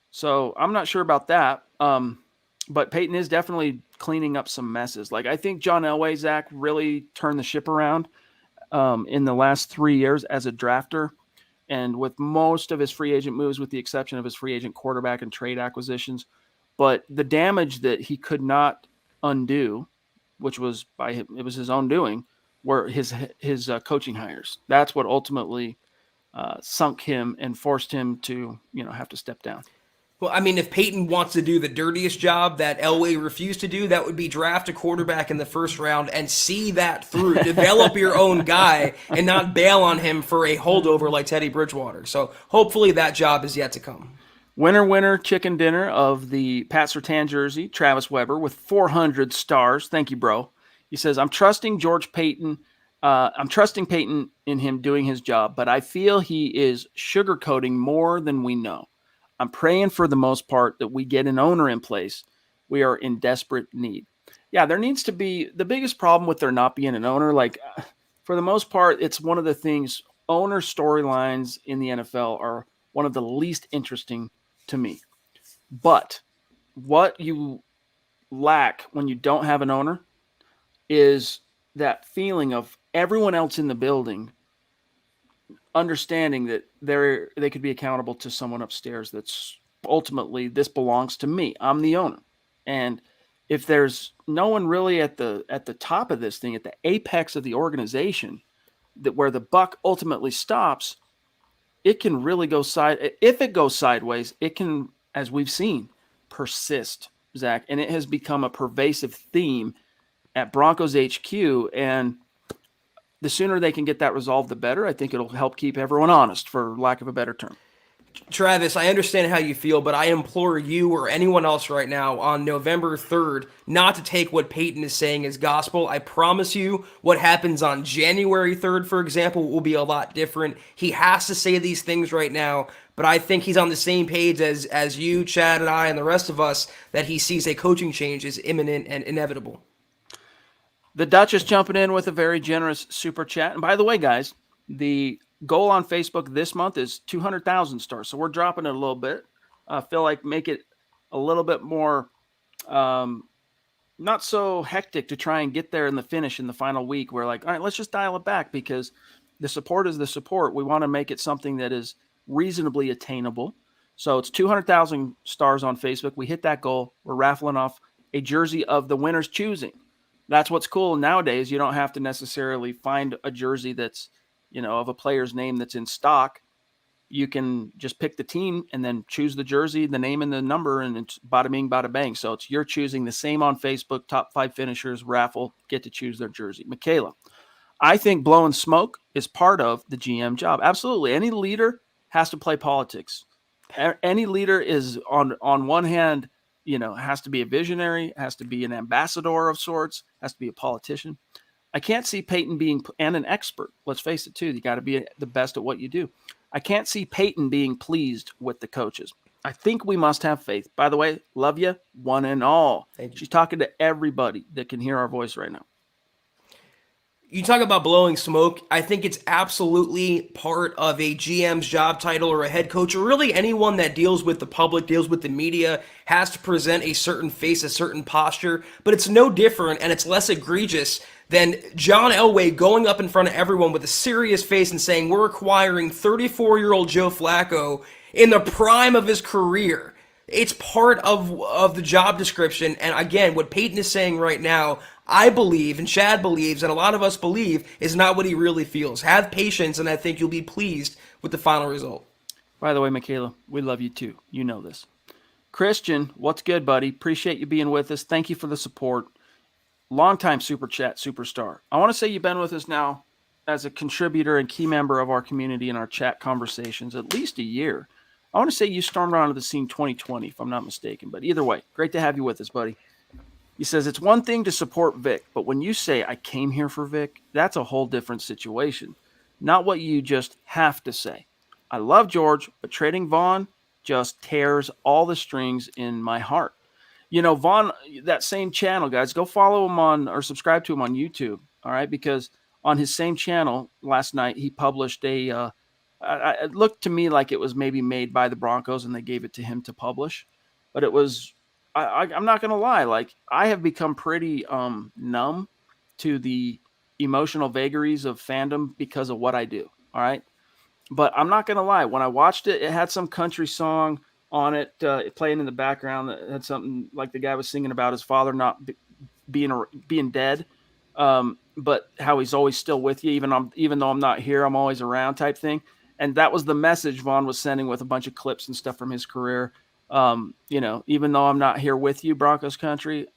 So I'm not sure about that. But Paton is definitely cleaning up some messes. Like, I think John Elway, Zach, really turned the ship around in the last 3 years as a drafter. And with most of his free agent moves, with the exception of his free agent quarterback and trade acquisitions. But the damage that he could not undo, which was it was his own doing, were his coaching hires. That's what ultimately sunk him and forced him to have to step down. Well, I mean, if Peyton wants to do the dirtiest job that Elway refused to do, that would be draft a quarterback in the first round and see that through. Develop your own guy and not bail on him for a holdover like Teddy Bridgewater. So hopefully that job is yet to come. Winner chicken dinner of the Pat Surtain jersey, Travis Weber with 400 stars. Thank you, bro. He says, I'm trusting George Payton. I'm trusting Payton in him doing his job, but I feel he is sugarcoating more than we know. I'm praying for the most part that we get an owner in place. We are in desperate need. Yeah, there needs to be the biggest problem with there not being an owner. Like, for the most part, it's one of the things owner storylines in the NFL are one of the least interesting to me. But what you lack when you don't have an owner is that feeling of everyone else in the building understanding that they could be accountable to someone upstairs that's ultimately this belongs to me. I'm the owner. And if there's no one really at the top of this thing, at the apex of the organization, that where the buck ultimately stops, it can really go side. If it goes sideways, it can, as we've seen, persist, Zach, and it has become a pervasive theme at Broncos HQ. And the sooner they can get that resolved, the better. I think it'll help keep everyone honest, for lack of a better term. Travis, I understand how you feel, but I implore you or anyone else right now on November 3rd not to take what Peyton is saying as gospel. I promise you what happens on January 3rd, for example, will be a lot different. He has to say these things right now, but I think he's on the same page as you, Chad, and I, and the rest of us, that he sees a coaching change is imminent and inevitable. The Dutch is jumping in with a very generous super chat. And by the way, guys, the goal on Facebook this month is 200,000 stars. So we're dropping it a little bit. I feel like make it a little bit more not so hectic to try and get there in the finish in the final week. We're like, all right, let's just dial it back because the support is the support. We want to make it something that is reasonably attainable. So it's 200,000 stars on Facebook. We hit that goal. We're raffling off a jersey of the winner's choosing. That's what's cool nowadays. You don't have to necessarily find a jersey that's, of a player's name that's in stock. You can just pick the team and then choose the jersey, the name and the number, and it's bada bing, bada bang. So it's you're choosing the same on Facebook, top 5 finishers, raffle, get to choose their jersey. Michaela, I think blowing smoke is part of the GM job. Absolutely. Any leader has to play politics. Any leader is on one hand, has to be a visionary, has to be an ambassador of sorts, has to be a politician. I can't see Peyton being, and an expert, let's face it too, you got to be the best at what you do. I can't see Peyton being pleased with the coaches. I think we must have faith. By the way, love you, one and all. She's talking to everybody that can hear our voice right now. You talk about blowing smoke. I think it's absolutely part of a GM's job title or a head coach or really anyone that deals with the public, deals with the media, has to present a certain face, a certain posture. But it's no different and it's less egregious than John Elway going up in front of everyone with a serious face and saying, we're acquiring 34-year-old Joe Flacco in the prime of his career. It's part of the job description. And again, what Peyton is saying right now, I believe, and Chad believes, and a lot of us believe, is not what he really feels. Have patience, and I think you'll be pleased with the final result. By the way, Michaela, we love you too. You know this. Christian, what's good, buddy? Appreciate you being with us. Thank you for the support. Longtime Super Chat superstar. I want to say you've been with us now as a contributor and key member of our community in our chat conversations at least a year. I want to say you stormed onto the scene 2020, if I'm not mistaken. But either way, great to have you with us, buddy. He says, it's one thing to support Vic, but when you say I came here for Vic, that's a whole different situation. Not what you just have to say. I love George, but trading Vaughn just tears all the strings in my heart. Vaughn, that same channel, guys, go follow him on or subscribe to him on YouTube. All right. Because on his same channel last night, he published it looked to me like it was maybe made by the Broncos and they gave it to him to publish, but it was, I'm not going to lie. Like I have become pretty numb to the emotional vagaries of fandom because of what I do. All right. But I'm not going to lie. When I watched it, it had some country song on it playing in the background that had something like the guy was singing about his father not being dead. But how he's always still with you, even though I'm not here, I'm always around type thing. And that was the message Vaughn was sending with a bunch of clips and stuff from his career. Even though I'm not here with you, Broncos country,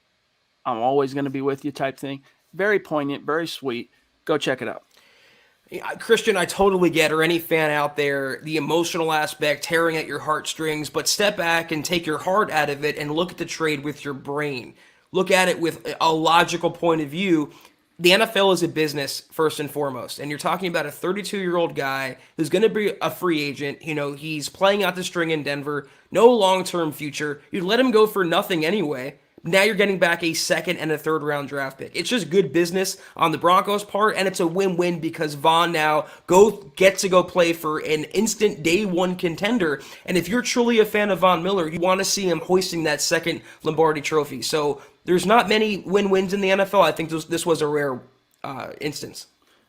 I'm always going to be with you type thing. Very poignant, very sweet. Go check it out. Christian, I totally get, or any fan out there, the emotional aspect, tearing at your heartstrings, but step back and take your heart out of it and look at the trade with your brain. Look at it with a logical point of view. The NFL is a business first and foremost, and you're talking about a 32-year-old guy who's going to be a free agent. He's playing out the string in Denver, no long-term future. You'd let him go for nothing anyway. Now you're getting back a second and a third round draft pick. It's just good business on the Broncos' part, and it's a win-win because Vaughn now gets to go play for an instant day one contender. And if you're truly a fan of Von Miller, you want to see him hoisting that second Lombardi trophy. So there's not many win-wins in the NFL. I think this was a rare instance.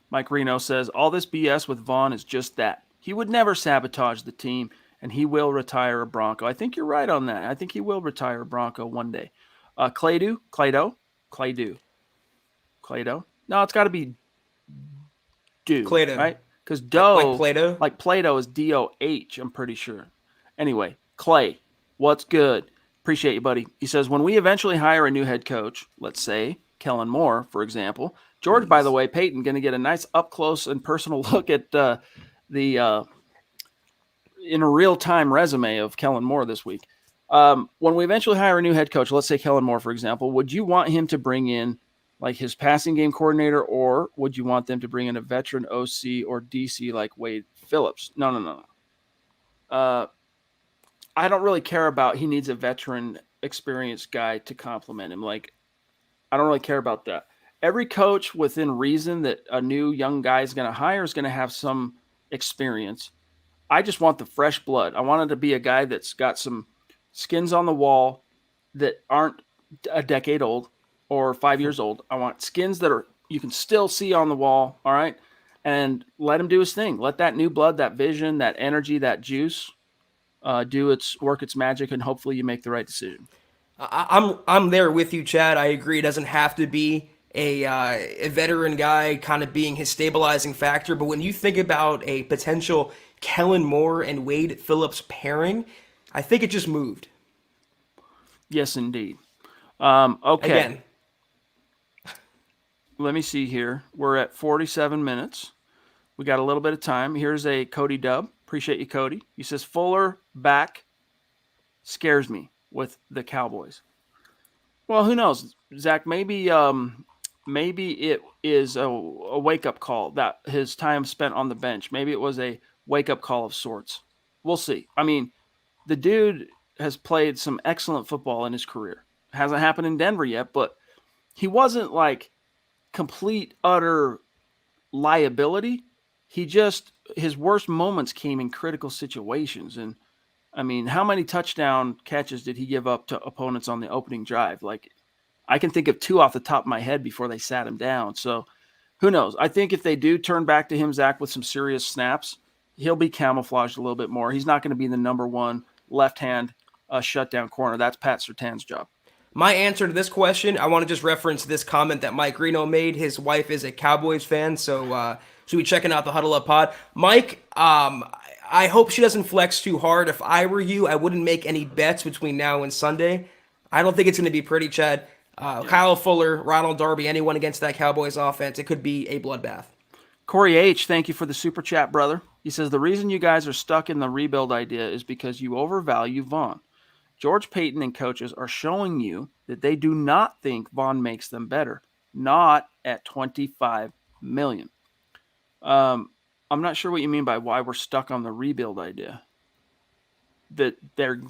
Mike Reno says, all this BS with Vaughn is just that. He would never sabotage the team, and he will retire a Bronco. I think you're right on that. I think he will retire a Bronco one day. Clado. No, it's got to be do, Clado. right? Because dough, like Play-Doh? like Play-Doh is D-O-H, I'm pretty sure. Anyway, Clay, what's good? Appreciate you, buddy. He says, when we eventually hire a new head coach, let's say Kellen Moore, for example, George, by the way, Paton, going to get a nice up-close and personal look at in a real-time resume of Kellen Moore this week. When we eventually hire a new head coach, let's say Kellen Moore, for example, would you want him to bring in like his passing game coordinator, or would you want them to bring in a veteran OC or DC like Wade Phillips? No. I don't really care about he needs a veteran experienced guy to complement him. Like, I don't really care about that. Every coach within reason that a new young guy is going to hire is going to have some experience. I just want the fresh blood. I want it to be a guy that's got some skins on the wall that aren't a decade old or 5 years old. I want skins that are you can still see on the wall, all right? And let him do his thing. Let that new blood, that vision, that energy, that juice work its magic, and hopefully you make the right decision. I'm there with you, Chad. I agree. It doesn't have to be a veteran guy kind of being his stabilizing factor, but when you think about a potential Kellen Moore and Wade Phillips pairing, I think it just moved. Yes, indeed. Okay. Again. Let me see here. We're at 47 minutes. We got a little bit of time. Here's a Cody dub. Appreciate you, Cody. He says, Fuller back scares me with the Cowboys. Well, who knows, Zach? Maybe it is a wake-up call that his time spent on the bench. Maybe it was a wake-up call of sorts. We'll see. I mean, the dude has played some excellent football in his career. Hasn't happened in Denver yet, but he wasn't like complete, utter liability. His worst moments came in critical situations. And I mean, how many touchdown catches did he give up to opponents on the opening drive? Like, I can think of two off the top of my head before they sat him down. So who knows? I think if they do turn back to him, Zach, with some serious snaps, he'll be camouflaged a little bit more. He's not going to be the number one left-hand shutdown corner. That's Pat Surtain's job. My answer to this question, I want to just reference this comment that Mike Reno made. His wife is a Cowboys fan, so should be checking out the Huddle Up pod. Mike, I hope she doesn't flex too hard. If I were you, I wouldn't make any bets between now and Sunday. I don't think it's going to be pretty, Chad. Kyle Fuller, Ronald Darby, anyone against that Cowboys offense, it could be a bloodbath. Corey H., thank you for the super chat, brother. He says, the reason you guys are stuck in the rebuild idea is because you overvalue Vaughn. George Paton and coaches are showing you that they do not think Vaughn makes them better. Not at $25 million. I'm not sure what you mean by why we're stuck on the rebuild idea. That they're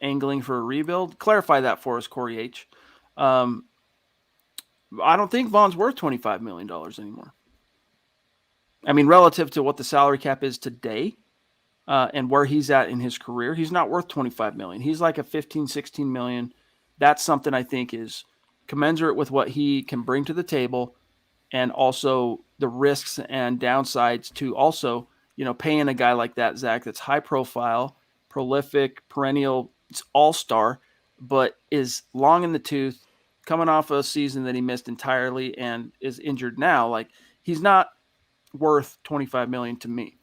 angling for a rebuild? Clarify that for us, Corey H. I don't think Vaughn's worth $25 million anymore. I mean, relative to what the salary cap is today and where he's at in his career, he's not worth $25 million. He's like a $15, $16 million. That's something I think is commensurate with what he can bring to the table, and also the risks and downsides to also, paying a guy like that, Zach, that's high profile, prolific, perennial all-star, but is long in the tooth, coming off a season that he missed entirely and is injured now. Like, he's not worth $25 million to me.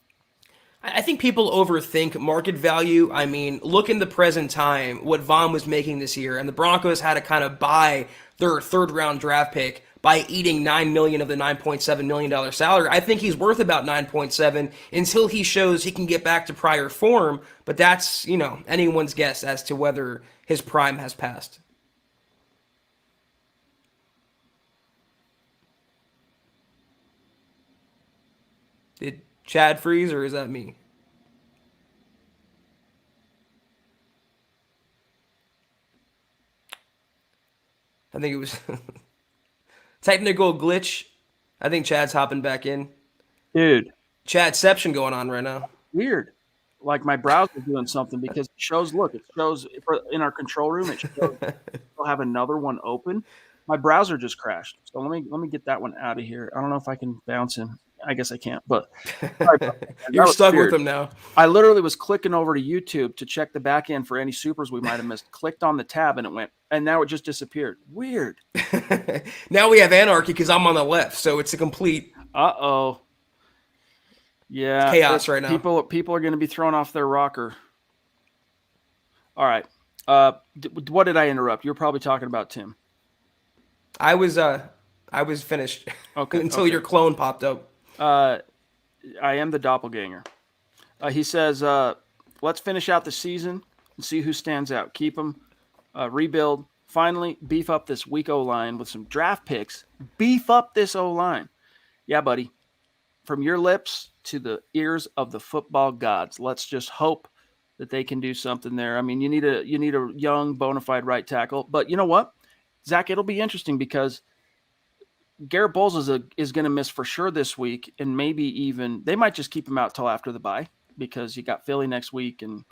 I think people overthink market value. I mean, look in the present time, what Vaughn was making this year, and the Broncos had to kind of buy their third round draft pick by eating $9 million of the $9.7 million salary. I think he's worth about 9.7 until he shows he can get back to prior form. But that's, anyone's guess as to whether his prime has passed. Did Chad freeze, or is that me? I think it was technical glitch. I think Chad's hopping back in. Dude, Chadception going on right now. weird. Like my browser's doing something because it shows in our control room, it shows we'll have another one open. My browser just crashed. So let me get that one out of here. I don't know if I can bounce him. I guess I can't, but You're stuck with him now. I literally was clicking over to YouTube to check the back end for any supers we might have missed. Clicked on the tab and it went, and now it just disappeared. Weird. Now we have anarchy because I'm on the left, so it's a complete yeah, chaos right now. People are going to be thrown off their rocker. All right. What did I interrupt? You're probably talking about Tim. I was finished. Okay. Until your clone popped up. I am the doppelganger. He says, let's finish out the season and see who stands out. Keep them, rebuild. Finally, beef up this weak O-line with some draft picks. Beef up this O-line. Yeah, buddy. From your lips to the ears of the football gods. Let's just hope that they can do something there. I mean, you need a young, bona fide right tackle. But you know what, Zach? It'll be interesting because Garrett Bowles is going to miss for sure this week, and maybe even they might just keep him out till after the bye because you got Philly next week, and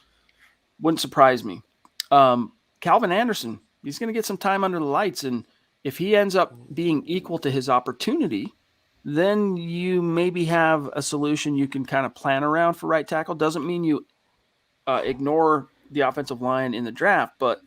wouldn't surprise me. Calvin Anderson, he's going to get some time under the lights, and if he ends up being equal to his opportunity, then you maybe have a solution you can kind of plan around for right tackle. Doesn't mean you ignore the offensive line in the draft, but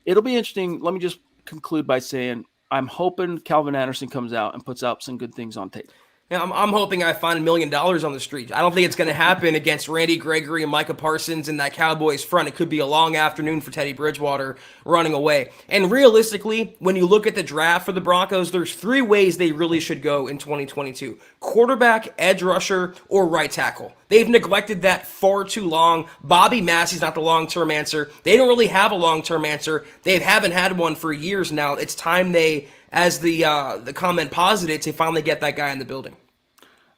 it'll be interesting. Let me just conclude by saying I'm hoping Calvin Anderson comes out and puts out some good things on tape. Yeah, I'm hoping I find $1 million on the street. I don't think it's going to happen against Randy Gregory and Micah Parsons in that Cowboys front. It could be a long afternoon for Teddy Bridgewater running away. And realistically, when you look at the draft for the Broncos, there's 3 ways they really should go in 2022. Quarterback, edge rusher, or right tackle. They've neglected that far too long. Bobby Massey's not the long-term answer. They don't really have a long-term answer. They haven't had one for years now. It's time they, as the comment posited, to finally get that guy in the building.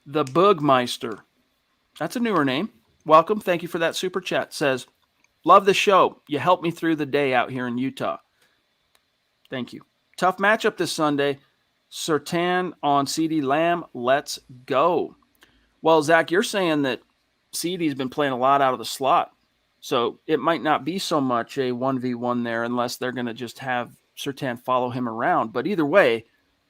The Bugmeister. That's a newer name. Welcome. Thank you for that super chat. Says, love the show. You helped me through the day out here in Utah. Thank you. Tough matchup this Sunday. Surtain on CeeDee Lamb. Let's go. Well, Zach, you're saying that CeeDee's been playing a lot out of the slot. So it might not be so much a 1v1 there unless they're going to just have Surtain follow him around. But either way,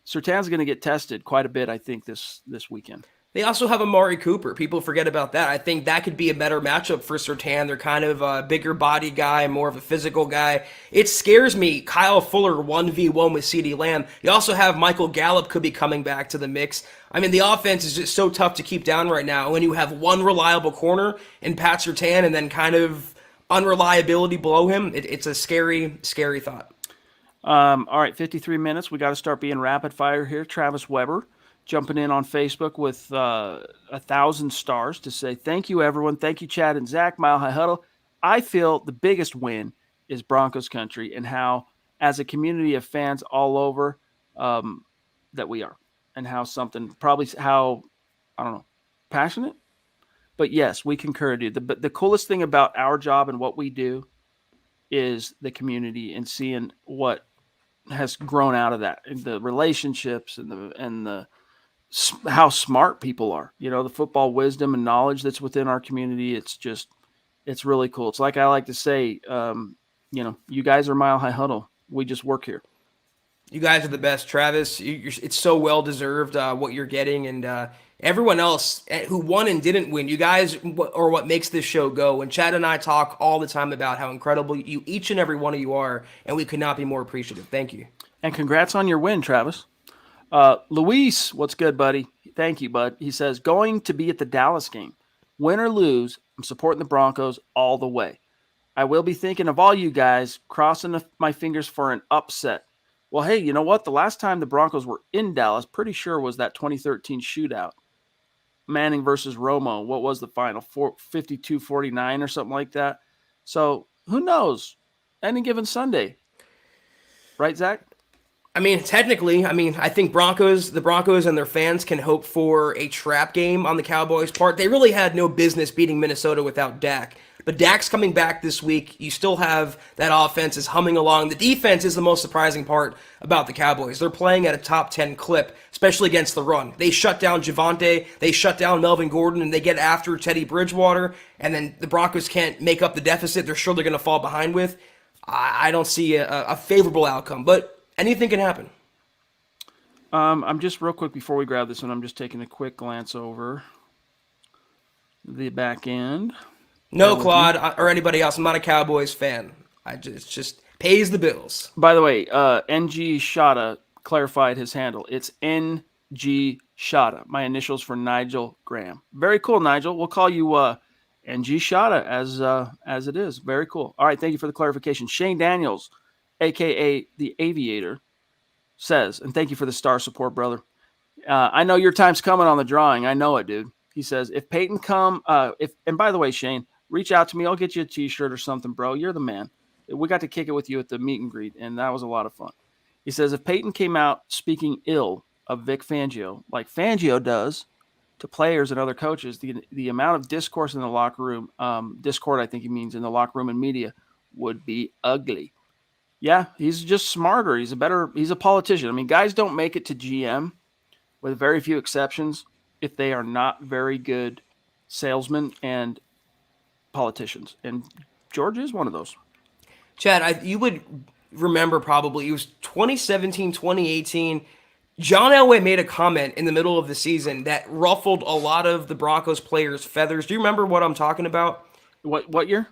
Surtain's going to get tested quite a bit, I think, this weekend. They also have Amari Cooper. People forget about that. I think that could be a better matchup for Surtain. They're kind of a bigger body guy, more of a physical guy. It scares me. Kyle Fuller 1v1 with CeeDee Lamb. You also have Michael Gallup could be coming back to the mix. I mean, the offense is just so tough to keep down right now. When you have one reliable corner in Pat Surtain and then kind of unreliability below him, it's a scary, scary thought. All right, 53 minutes. We got to start being rapid fire here. Travis Weber jumping in on Facebook with 1,000 stars to say, thank you, everyone. Thank you, Chad and Zach. Mile High Huddle. I feel the biggest win is Broncos country and how, as a community of fans all over, that we are. And how I don't know, passionate? But yes, we concur, dude. The coolest thing about our job and what we do is the community and seeing what has grown out of that, and the relationships and the how smart people are, the football wisdom and knowledge that's within our community. It's really cool. It's like I like to say, you guys are Mile High Huddle. We just work here. You guys are the best, Travis. It's so well deserved what you're getting, and everyone else who won and didn't win. You guys are what makes this show go. And Chad and I talk all the time about how incredible each and every one of you are, and we could not be more appreciative. Thank you. And congrats on your win, Travis. Luis, what's good, buddy? Thank you, bud. He says, going to be at the Dallas game. Win or lose, I'm supporting the Broncos all the way. I will be thinking of all you guys, crossing my fingers for an upset. Well, hey, you know what? The last time the Broncos were in Dallas, pretty sure was that 2013 shootout. Manning versus Romo. What was the final? 52-49 or something like that. So who knows? Any given Sunday. Right, Zach? I mean, technically, I think the Broncos and their fans can hope for a trap game on the Cowboys' part. They really had no business beating Minnesota without Dak. But Dak's coming back this week. You still have that offense is humming along. The defense is the most surprising part about the Cowboys. They're playing at a top 10 clip, especially against the run. They shut down Javonte, they shut down Melvin Gordon, and they get after Teddy Bridgewater, and then the Broncos can't make up the deficit they're sure they're going to fall behind with. I don't see a favorable outcome, but anything can happen. I'm just real quick before we grab this one, I'm just taking a quick glance over the back end. No, Claude or anybody else. I'm not a Cowboys fan. It just pays the bills. By the way, NG Shada clarified his handle. It's NG Shada. My initials for Nigel Graham. Very cool, Nigel. We'll call you NG Shada as it is. Very cool. All right, thank you for the clarification. Shane Daniels, a.k.a. The Aviator, says, and thank you for the star support, brother. I know your time's coming on the drawing. I know it, dude. He says, if Paton and by the way, Shane, reach out to me. I'll get you a t-shirt or something, bro. You're the man. We got to kick it with you at the meet and greet, and that was a lot of fun. He says, if Paton came out speaking ill of Vic Fangio, like Fangio does to players and other coaches, the amount of discourse in the locker room, discord, I think he means in the locker room and media, would be ugly. Yeah, he's just smarter. He's a politician. I mean, guys don't make it to GM, with very few exceptions, if they are not very good salesmen and politicians. And George is one of those. Chad, you would remember probably, it was 2017, 2018. John Elway made a comment in the middle of the season that ruffled a lot of the Broncos players' feathers. Do you remember what I'm talking about? What year?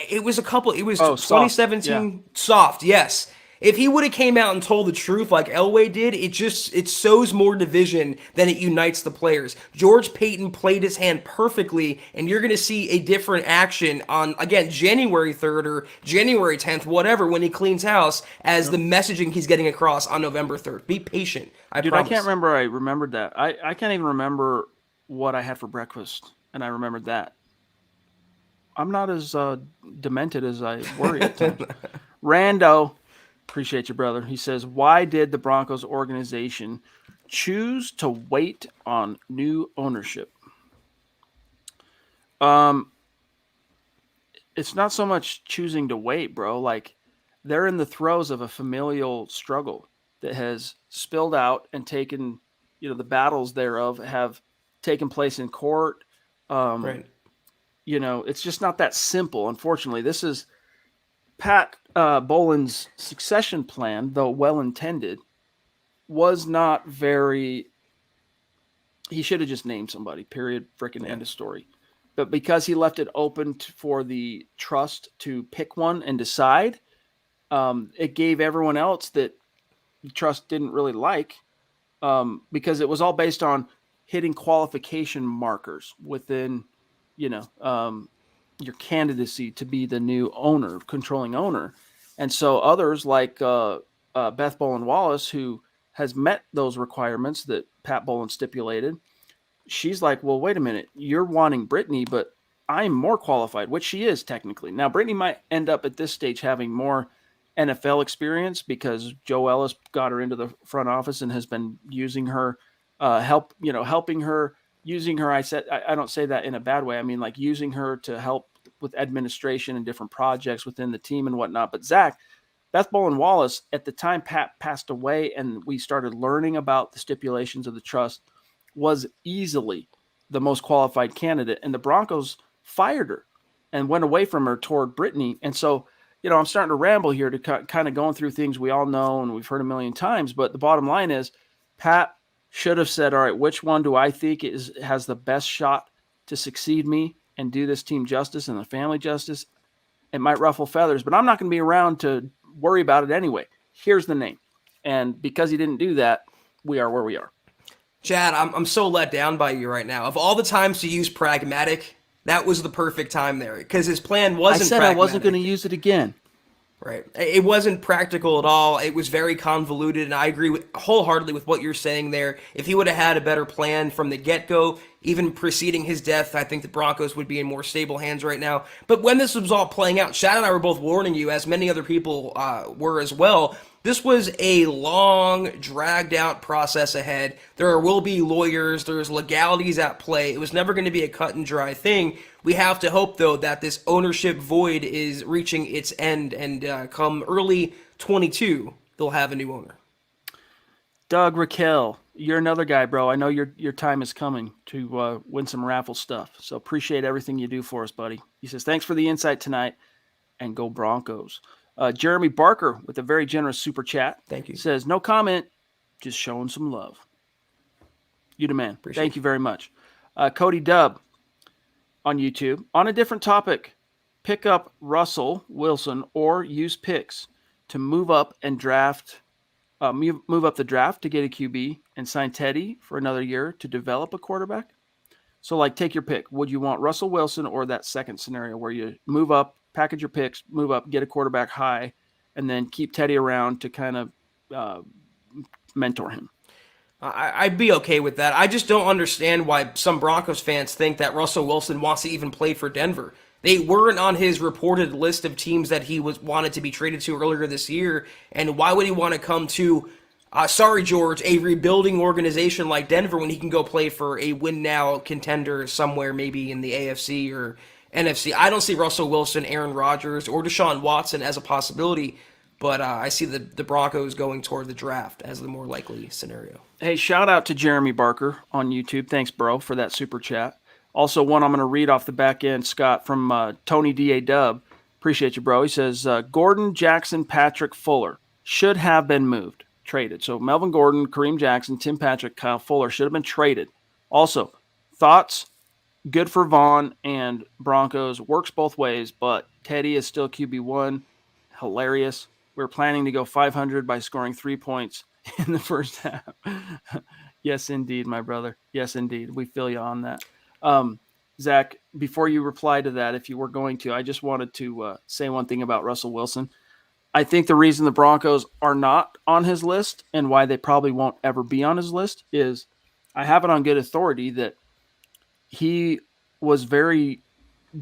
It was 2017 soft. Yeah. soft, yes. If he would have came out and told the truth like Elway did, it sows more division than it unites the players. George Paton played his hand perfectly, and you're going to see a different action on, again, January 3rd or January 10th, whatever, when he cleans house, as the messaging he's getting across on November 3rd. Be patient. Dude, promise. I can't remember I remembered that. I can't even remember what I had for breakfast, and I remembered that. I'm not as demented as I worry at times. Rando, appreciate you, brother. He says, why did the Broncos organization choose to wait on new ownership? It's not so much choosing to wait, bro. Like, they're in the throes of a familial struggle that has spilled out and taken, the battles thereof have taken place in court. Right. It's just not that simple. Unfortunately, this is Pat Bolin's succession plan, though well-intended, was not very. He should have just named somebody. Period. Freaking end of story. But because he left it open for the trust to pick one and decide, it gave everyone else that the trust didn't really like, because it was all based on hitting qualification markers within, your candidacy to be the new owner, controlling owner. And so others like Beth Bolin-Wallace, who has met those requirements that Pat Bolin stipulated, she's like, well, wait a minute, you're wanting Brittany, but I'm more qualified, which she is technically. Now, Brittany might end up at this stage having more NFL experience because Joe Ellis got her into the front office and has been using her, helping her, using her. I don't say that in a bad way. I mean, like using her to help with administration and different projects within the team and whatnot. But Zach, Beth Bolin-Wallace, at the time Pat passed away and we started learning about the stipulations of the trust, was easily the most qualified candidate. And the Broncos fired her and went away from her toward Brittany. And so, I'm starting to ramble here to kind of going through things we all know and we've heard a million times. But the bottom line is Pat should have said, all right, which one do I think has the best shot to succeed me and do this team justice and the family justice? It might ruffle feathers, but I'm not going to be around to worry about it anyway. Here's the name. And because he didn't do that, we are where we are. Chad, I'm so let down by you right now. Of all the times to use pragmatic, That was the perfect time there because his plan I wasn't said I wasn't going to pragmatic. use it again. Right. It wasn't practical at all. It was very convoluted, and I agree wholeheartedly with what you're saying there. If he would have had a better plan from the get-go, even preceding his death, I think the Broncos would be in more stable hands right now. But when this was all playing out, Shad and I were both warning you, as many other people were as well. This was a long, dragged out process ahead. There will be lawyers, there's legalities at play. It was never going to be a cut and dry thing. We have to hope, though, that this ownership void is reaching its end, and come early 22, they'll have a new owner. Doug Raquel, you're another guy, bro. I know your time is coming to win some raffle stuff. So appreciate everything you do for us, buddy. He says, thanks for the insight tonight, and go Broncos. Jeremy Barker with a very generous super chat. Thank you. Says, no comment, just showing some love. You the man. Appreciate Thank you very much. Cody Dubb on YouTube. On a different topic, pick up Russell Wilson or use picks to move up and draft, move up the draft to get a QB and sign Teddy for another year to develop a quarterback. So, like, take your pick. Would you want Russell Wilson or that second scenario where you move up, package your picks, move up, get a quarterback high, and then keep Teddy around to kind of mentor him? I'd be okay with that. I just don't understand why some Broncos fans think that Russell Wilson wants to even play for Denver. They weren't on his reported list of teams that he wanted to be traded to earlier this year. And why would he want to come to, sorry, George, a rebuilding organization like Denver when he can go play for a win-now contender somewhere maybe in the AFC or NFC? I don't see Russell Wilson, Aaron Rodgers, or Deshaun Watson as a possibility. But I see the Broncos going toward the draft as the more likely scenario. Hey, shout out to Jeremy Barker on YouTube. Thanks, bro, for that super chat. Also, one I'm going to read off the back end, Scott, from Tony D.A. Dub. Appreciate you, bro. He says, Gordon, Jackson, Patrick, Fuller should have been moved, traded. So Melvin Gordon, Kareem Jackson, Tim Patrick, Kyle Fuller should have been traded. Also, thoughts? Good for Vaughn and Broncos. Works both ways, but Teddy is still QB1. Hilarious. We're planning to go 500 by scoring 3 points in the first half. Yes, indeed, my brother. Yes, indeed. We feel you on that. Zach, before you reply to that, if you were going to, I just wanted to say one thing about Russell Wilson. I think the reason the Broncos are not on his list and why they probably won't ever be on his list is I have it on good authority that he was very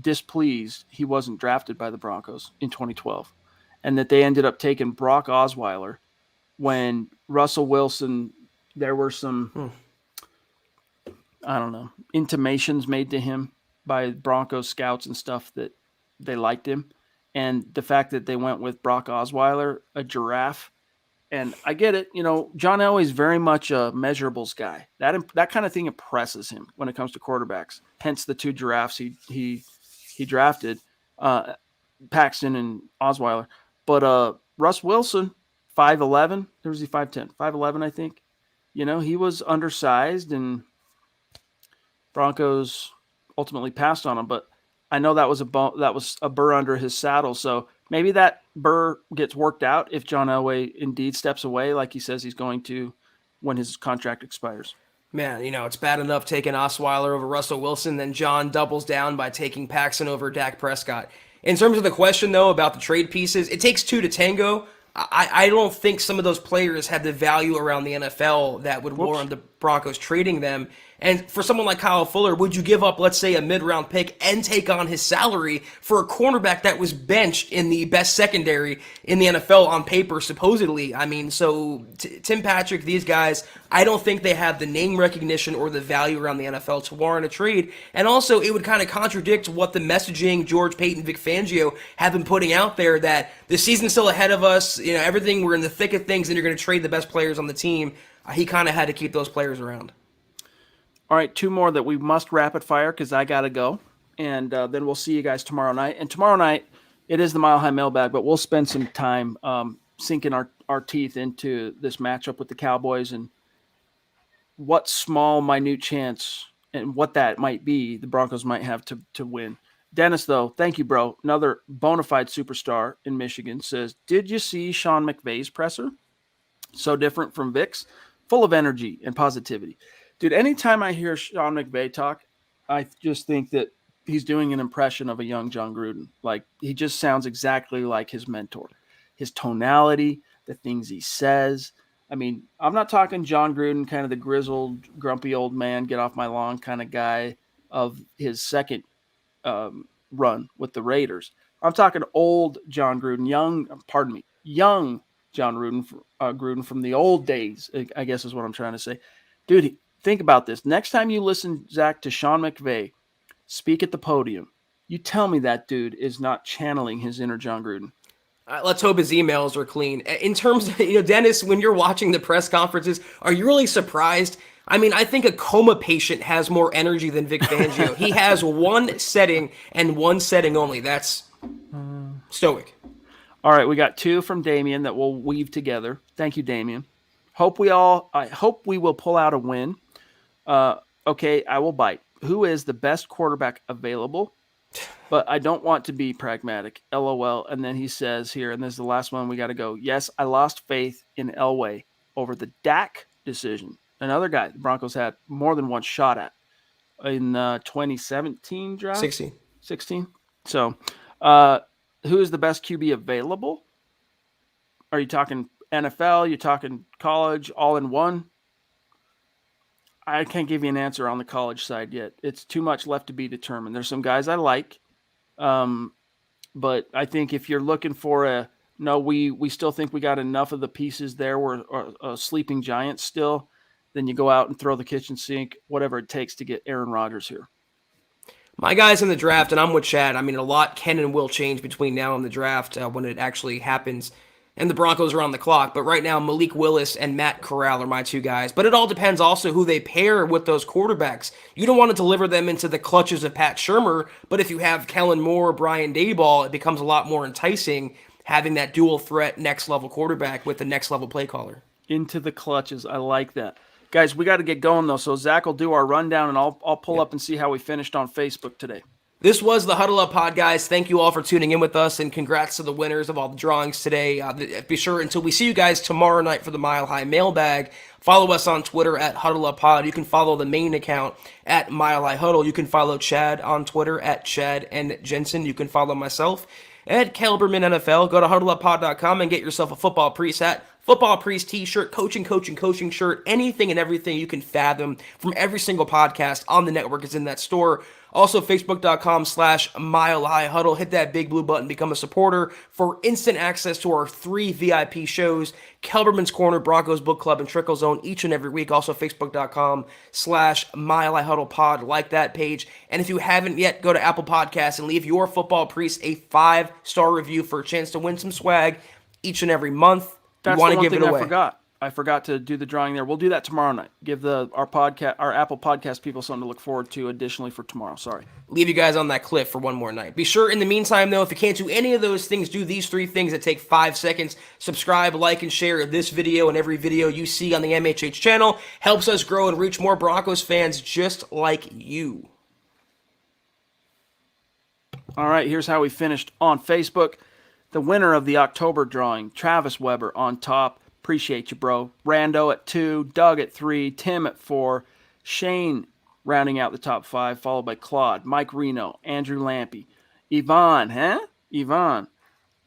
displeased he wasn't drafted by the Broncos in 2012. And that they ended up taking Brock Osweiler when Russell Wilson, there were some, I don't know, intimations made to him by Broncos scouts and stuff that they liked him. And the fact that they went with Brock Osweiler, a giraffe, and I get it, John Elway's very much a measurables guy. That kind of thing impresses him when it comes to quarterbacks. Hence the two giraffes he drafted, Paxton and Osweiler. But Russ Wilson, 5'11", or was he 5'10"? 5'11", I think. He was undersized, and Broncos ultimately passed on him. But I know that was a burr under his saddle. So maybe that burr gets worked out if John Elway indeed steps away, like he says he's going to when his contract expires. Man, it's bad enough taking Osweiler over Russell Wilson, then John doubles down by taking Paxton over Dak Prescott. In terms of the question, though, about the trade pieces, it takes two to tango. I don't think some of those players have the value around the NFL that would warrant the Broncos trading them. And for someone like Kyle Fuller, would you give up, let's say, a mid-round pick and take on his salary for a cornerback that was benched in the best secondary in the NFL on paper, supposedly? I mean, so Tim Patrick, these guys, I don't think they have the name recognition or the value around the NFL to warrant a trade. And also, it would kind of contradict what the messaging George Paton, Vic Fangio have been putting out there, that the season's still ahead of us, everything, we're in the thick of things, and you're going to trade the best players on the team. He kind of had to keep those players around. All right, two more that we must rapid fire because I got to go. And then we'll see you guys tomorrow night. And tomorrow night, it is the Mile High Mailbag, but we'll spend some time sinking our teeth into this matchup with the Cowboys and what small, minute chance and what that might be the Broncos might have to win. Dennis, though, thank you, bro. Another bona fide superstar in Michigan says, did you see Sean McVay's presser? So different from Vic's, full of energy and positivity. Dude, anytime I hear Sean McVay talk, I just think that he's doing an impression of a young John Gruden. Like, he just sounds exactly like his mentor. His tonality, the things he says. I mean, I'm not talking John Gruden, kind of the grizzled, grumpy old man, get off my lawn kind of guy of his second run with the Raiders. I'm talking old John Gruden, young John Gruden from the old days, I guess is what I'm trying to say. Dude, think about this. Next time you listen, Zach, to Sean McVay speak at the podium, you tell me that dude is not channeling his inner John Gruden. Let's hope his emails are clean. In terms of, Dennis, when you're watching the press conferences, are you really surprised? I mean, I think a coma patient has more energy than Vic Fangio. He has one setting and one setting only. That's stoic. All right, we got 2 from Damien that we'll weave together. Thank you, Damien. I hope we will pull out a win. Okay, I will bite. Who is the best quarterback available? But I don't want to be pragmatic. LOL. And then he says here, and this is the last one we got to go. Yes, I lost faith in Elway over the Dak decision. Another guy the Broncos had more than one shot at in 2017 draft. 16. So, who is the best QB available? Are you talking NFL? You talking college? All in one? I can't give you an answer on the college side yet. It's too much left to be determined. There's some guys I like, but I think if you're looking for we still think we got enough of the pieces there. We're a sleeping giant still. Then you go out and throw the kitchen sink, whatever it takes to get Aaron Rodgers here. My guys in the draft, and I'm with Chad. I mean, a lot can and will change between now and the draft when it actually happens. And the Broncos are on the clock. But right now, Malik Willis and Matt Corral are my 2 guys. But it all depends also who they pair with those quarterbacks. You don't want to deliver them into the clutches of Pat Shurmur. But if you have Kellen Moore or Brian Daboll, it becomes a lot more enticing having that dual threat next level quarterback with the next level play caller. Into the clutches. I like that. Guys, we got to get going, though. So Zach will do our rundown, and I'll pull up and see how we finished on Facebook today. This was the Huddle Up Pod, guys. Thank you all for tuning in with us, and congrats to the winners of all the drawings today. Be sure, until we see you guys tomorrow night for the Mile High Mailbag, follow us on Twitter at Huddle Up Pod. You can follow the main account at Mile High Huddle. You can follow Chad on Twitter at Chad and Jensen. You can follow myself at Kelberman NFL. Go to huddleuppod.com and get yourself a Football Priest hat, Football Priest t-shirt, coaching shirt, anything and everything you can fathom from every single podcast on the network is in that store. Also, facebook.com/Mile High Huddle. Hit that big blue button, become a supporter for instant access to our 3 VIP shows, Kelberman's Corner, Broncos Book Club, and Trickle Zone each and every week. Also, facebook.com/Mile High Huddle Pod. Like that page. And if you haven't yet, go to Apple Podcasts and leave your Football Priest a 5-star review for a chance to win some swag each and every month. That's the one thing I forgot. I forgot to do the drawing there. We'll do that tomorrow night. Give our Apple Podcast people something to look forward to additionally for tomorrow. Sorry. Leave you guys on that cliff for one more night. Be sure in the meantime, though, if you can't do any of those things, do these 3 things that take 5 seconds. Subscribe, like, and share this video and every video you see on the MHH channel. Helps us grow and reach more Broncos fans just like you. All right, here's how we finished on Facebook. The winner of the October drawing, Travis Weber on top. Appreciate you, bro. Rando at 2, Doug at 3, Tim at 4, Shane rounding out the top 5, followed by Claude, Mike Reno, Andrew Lampy, Yvonne,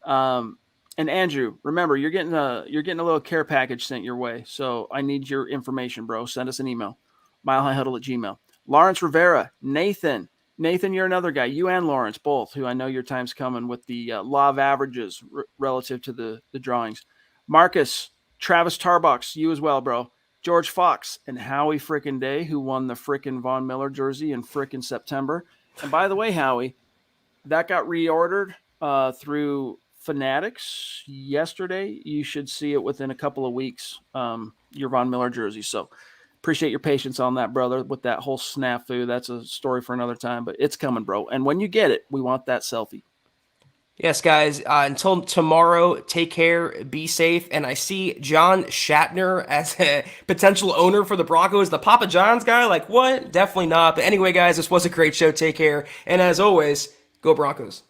and Andrew. Remember, you're getting a little care package sent your way, so I need your information, bro. Send us an email, milehighhuddle@gmail.com. Lawrence Rivera, Nathan, you're another guy. You and Lawrence both, who I know your time's coming with the law of averages relative to the drawings. Marcus. Travis Tarbox, you as well, bro. George Fox and Howie frickin' Day, who won the frickin' Von Miller jersey in frickin' September. And by the way, Howie, that got reordered through Fanatics yesterday. You should see it within a couple of weeks, your Von Miller jersey. So appreciate your patience on that, brother, with that whole snafu. That's a story for another time, but it's coming, bro. And when you get it, we want that selfie. Yes, guys, until tomorrow, take care, be safe, and I see John Shatner as a potential owner for the Broncos. The Papa John's guy, like what? Definitely not. But anyway, guys, this was a great show. Take care, and as always, go Broncos.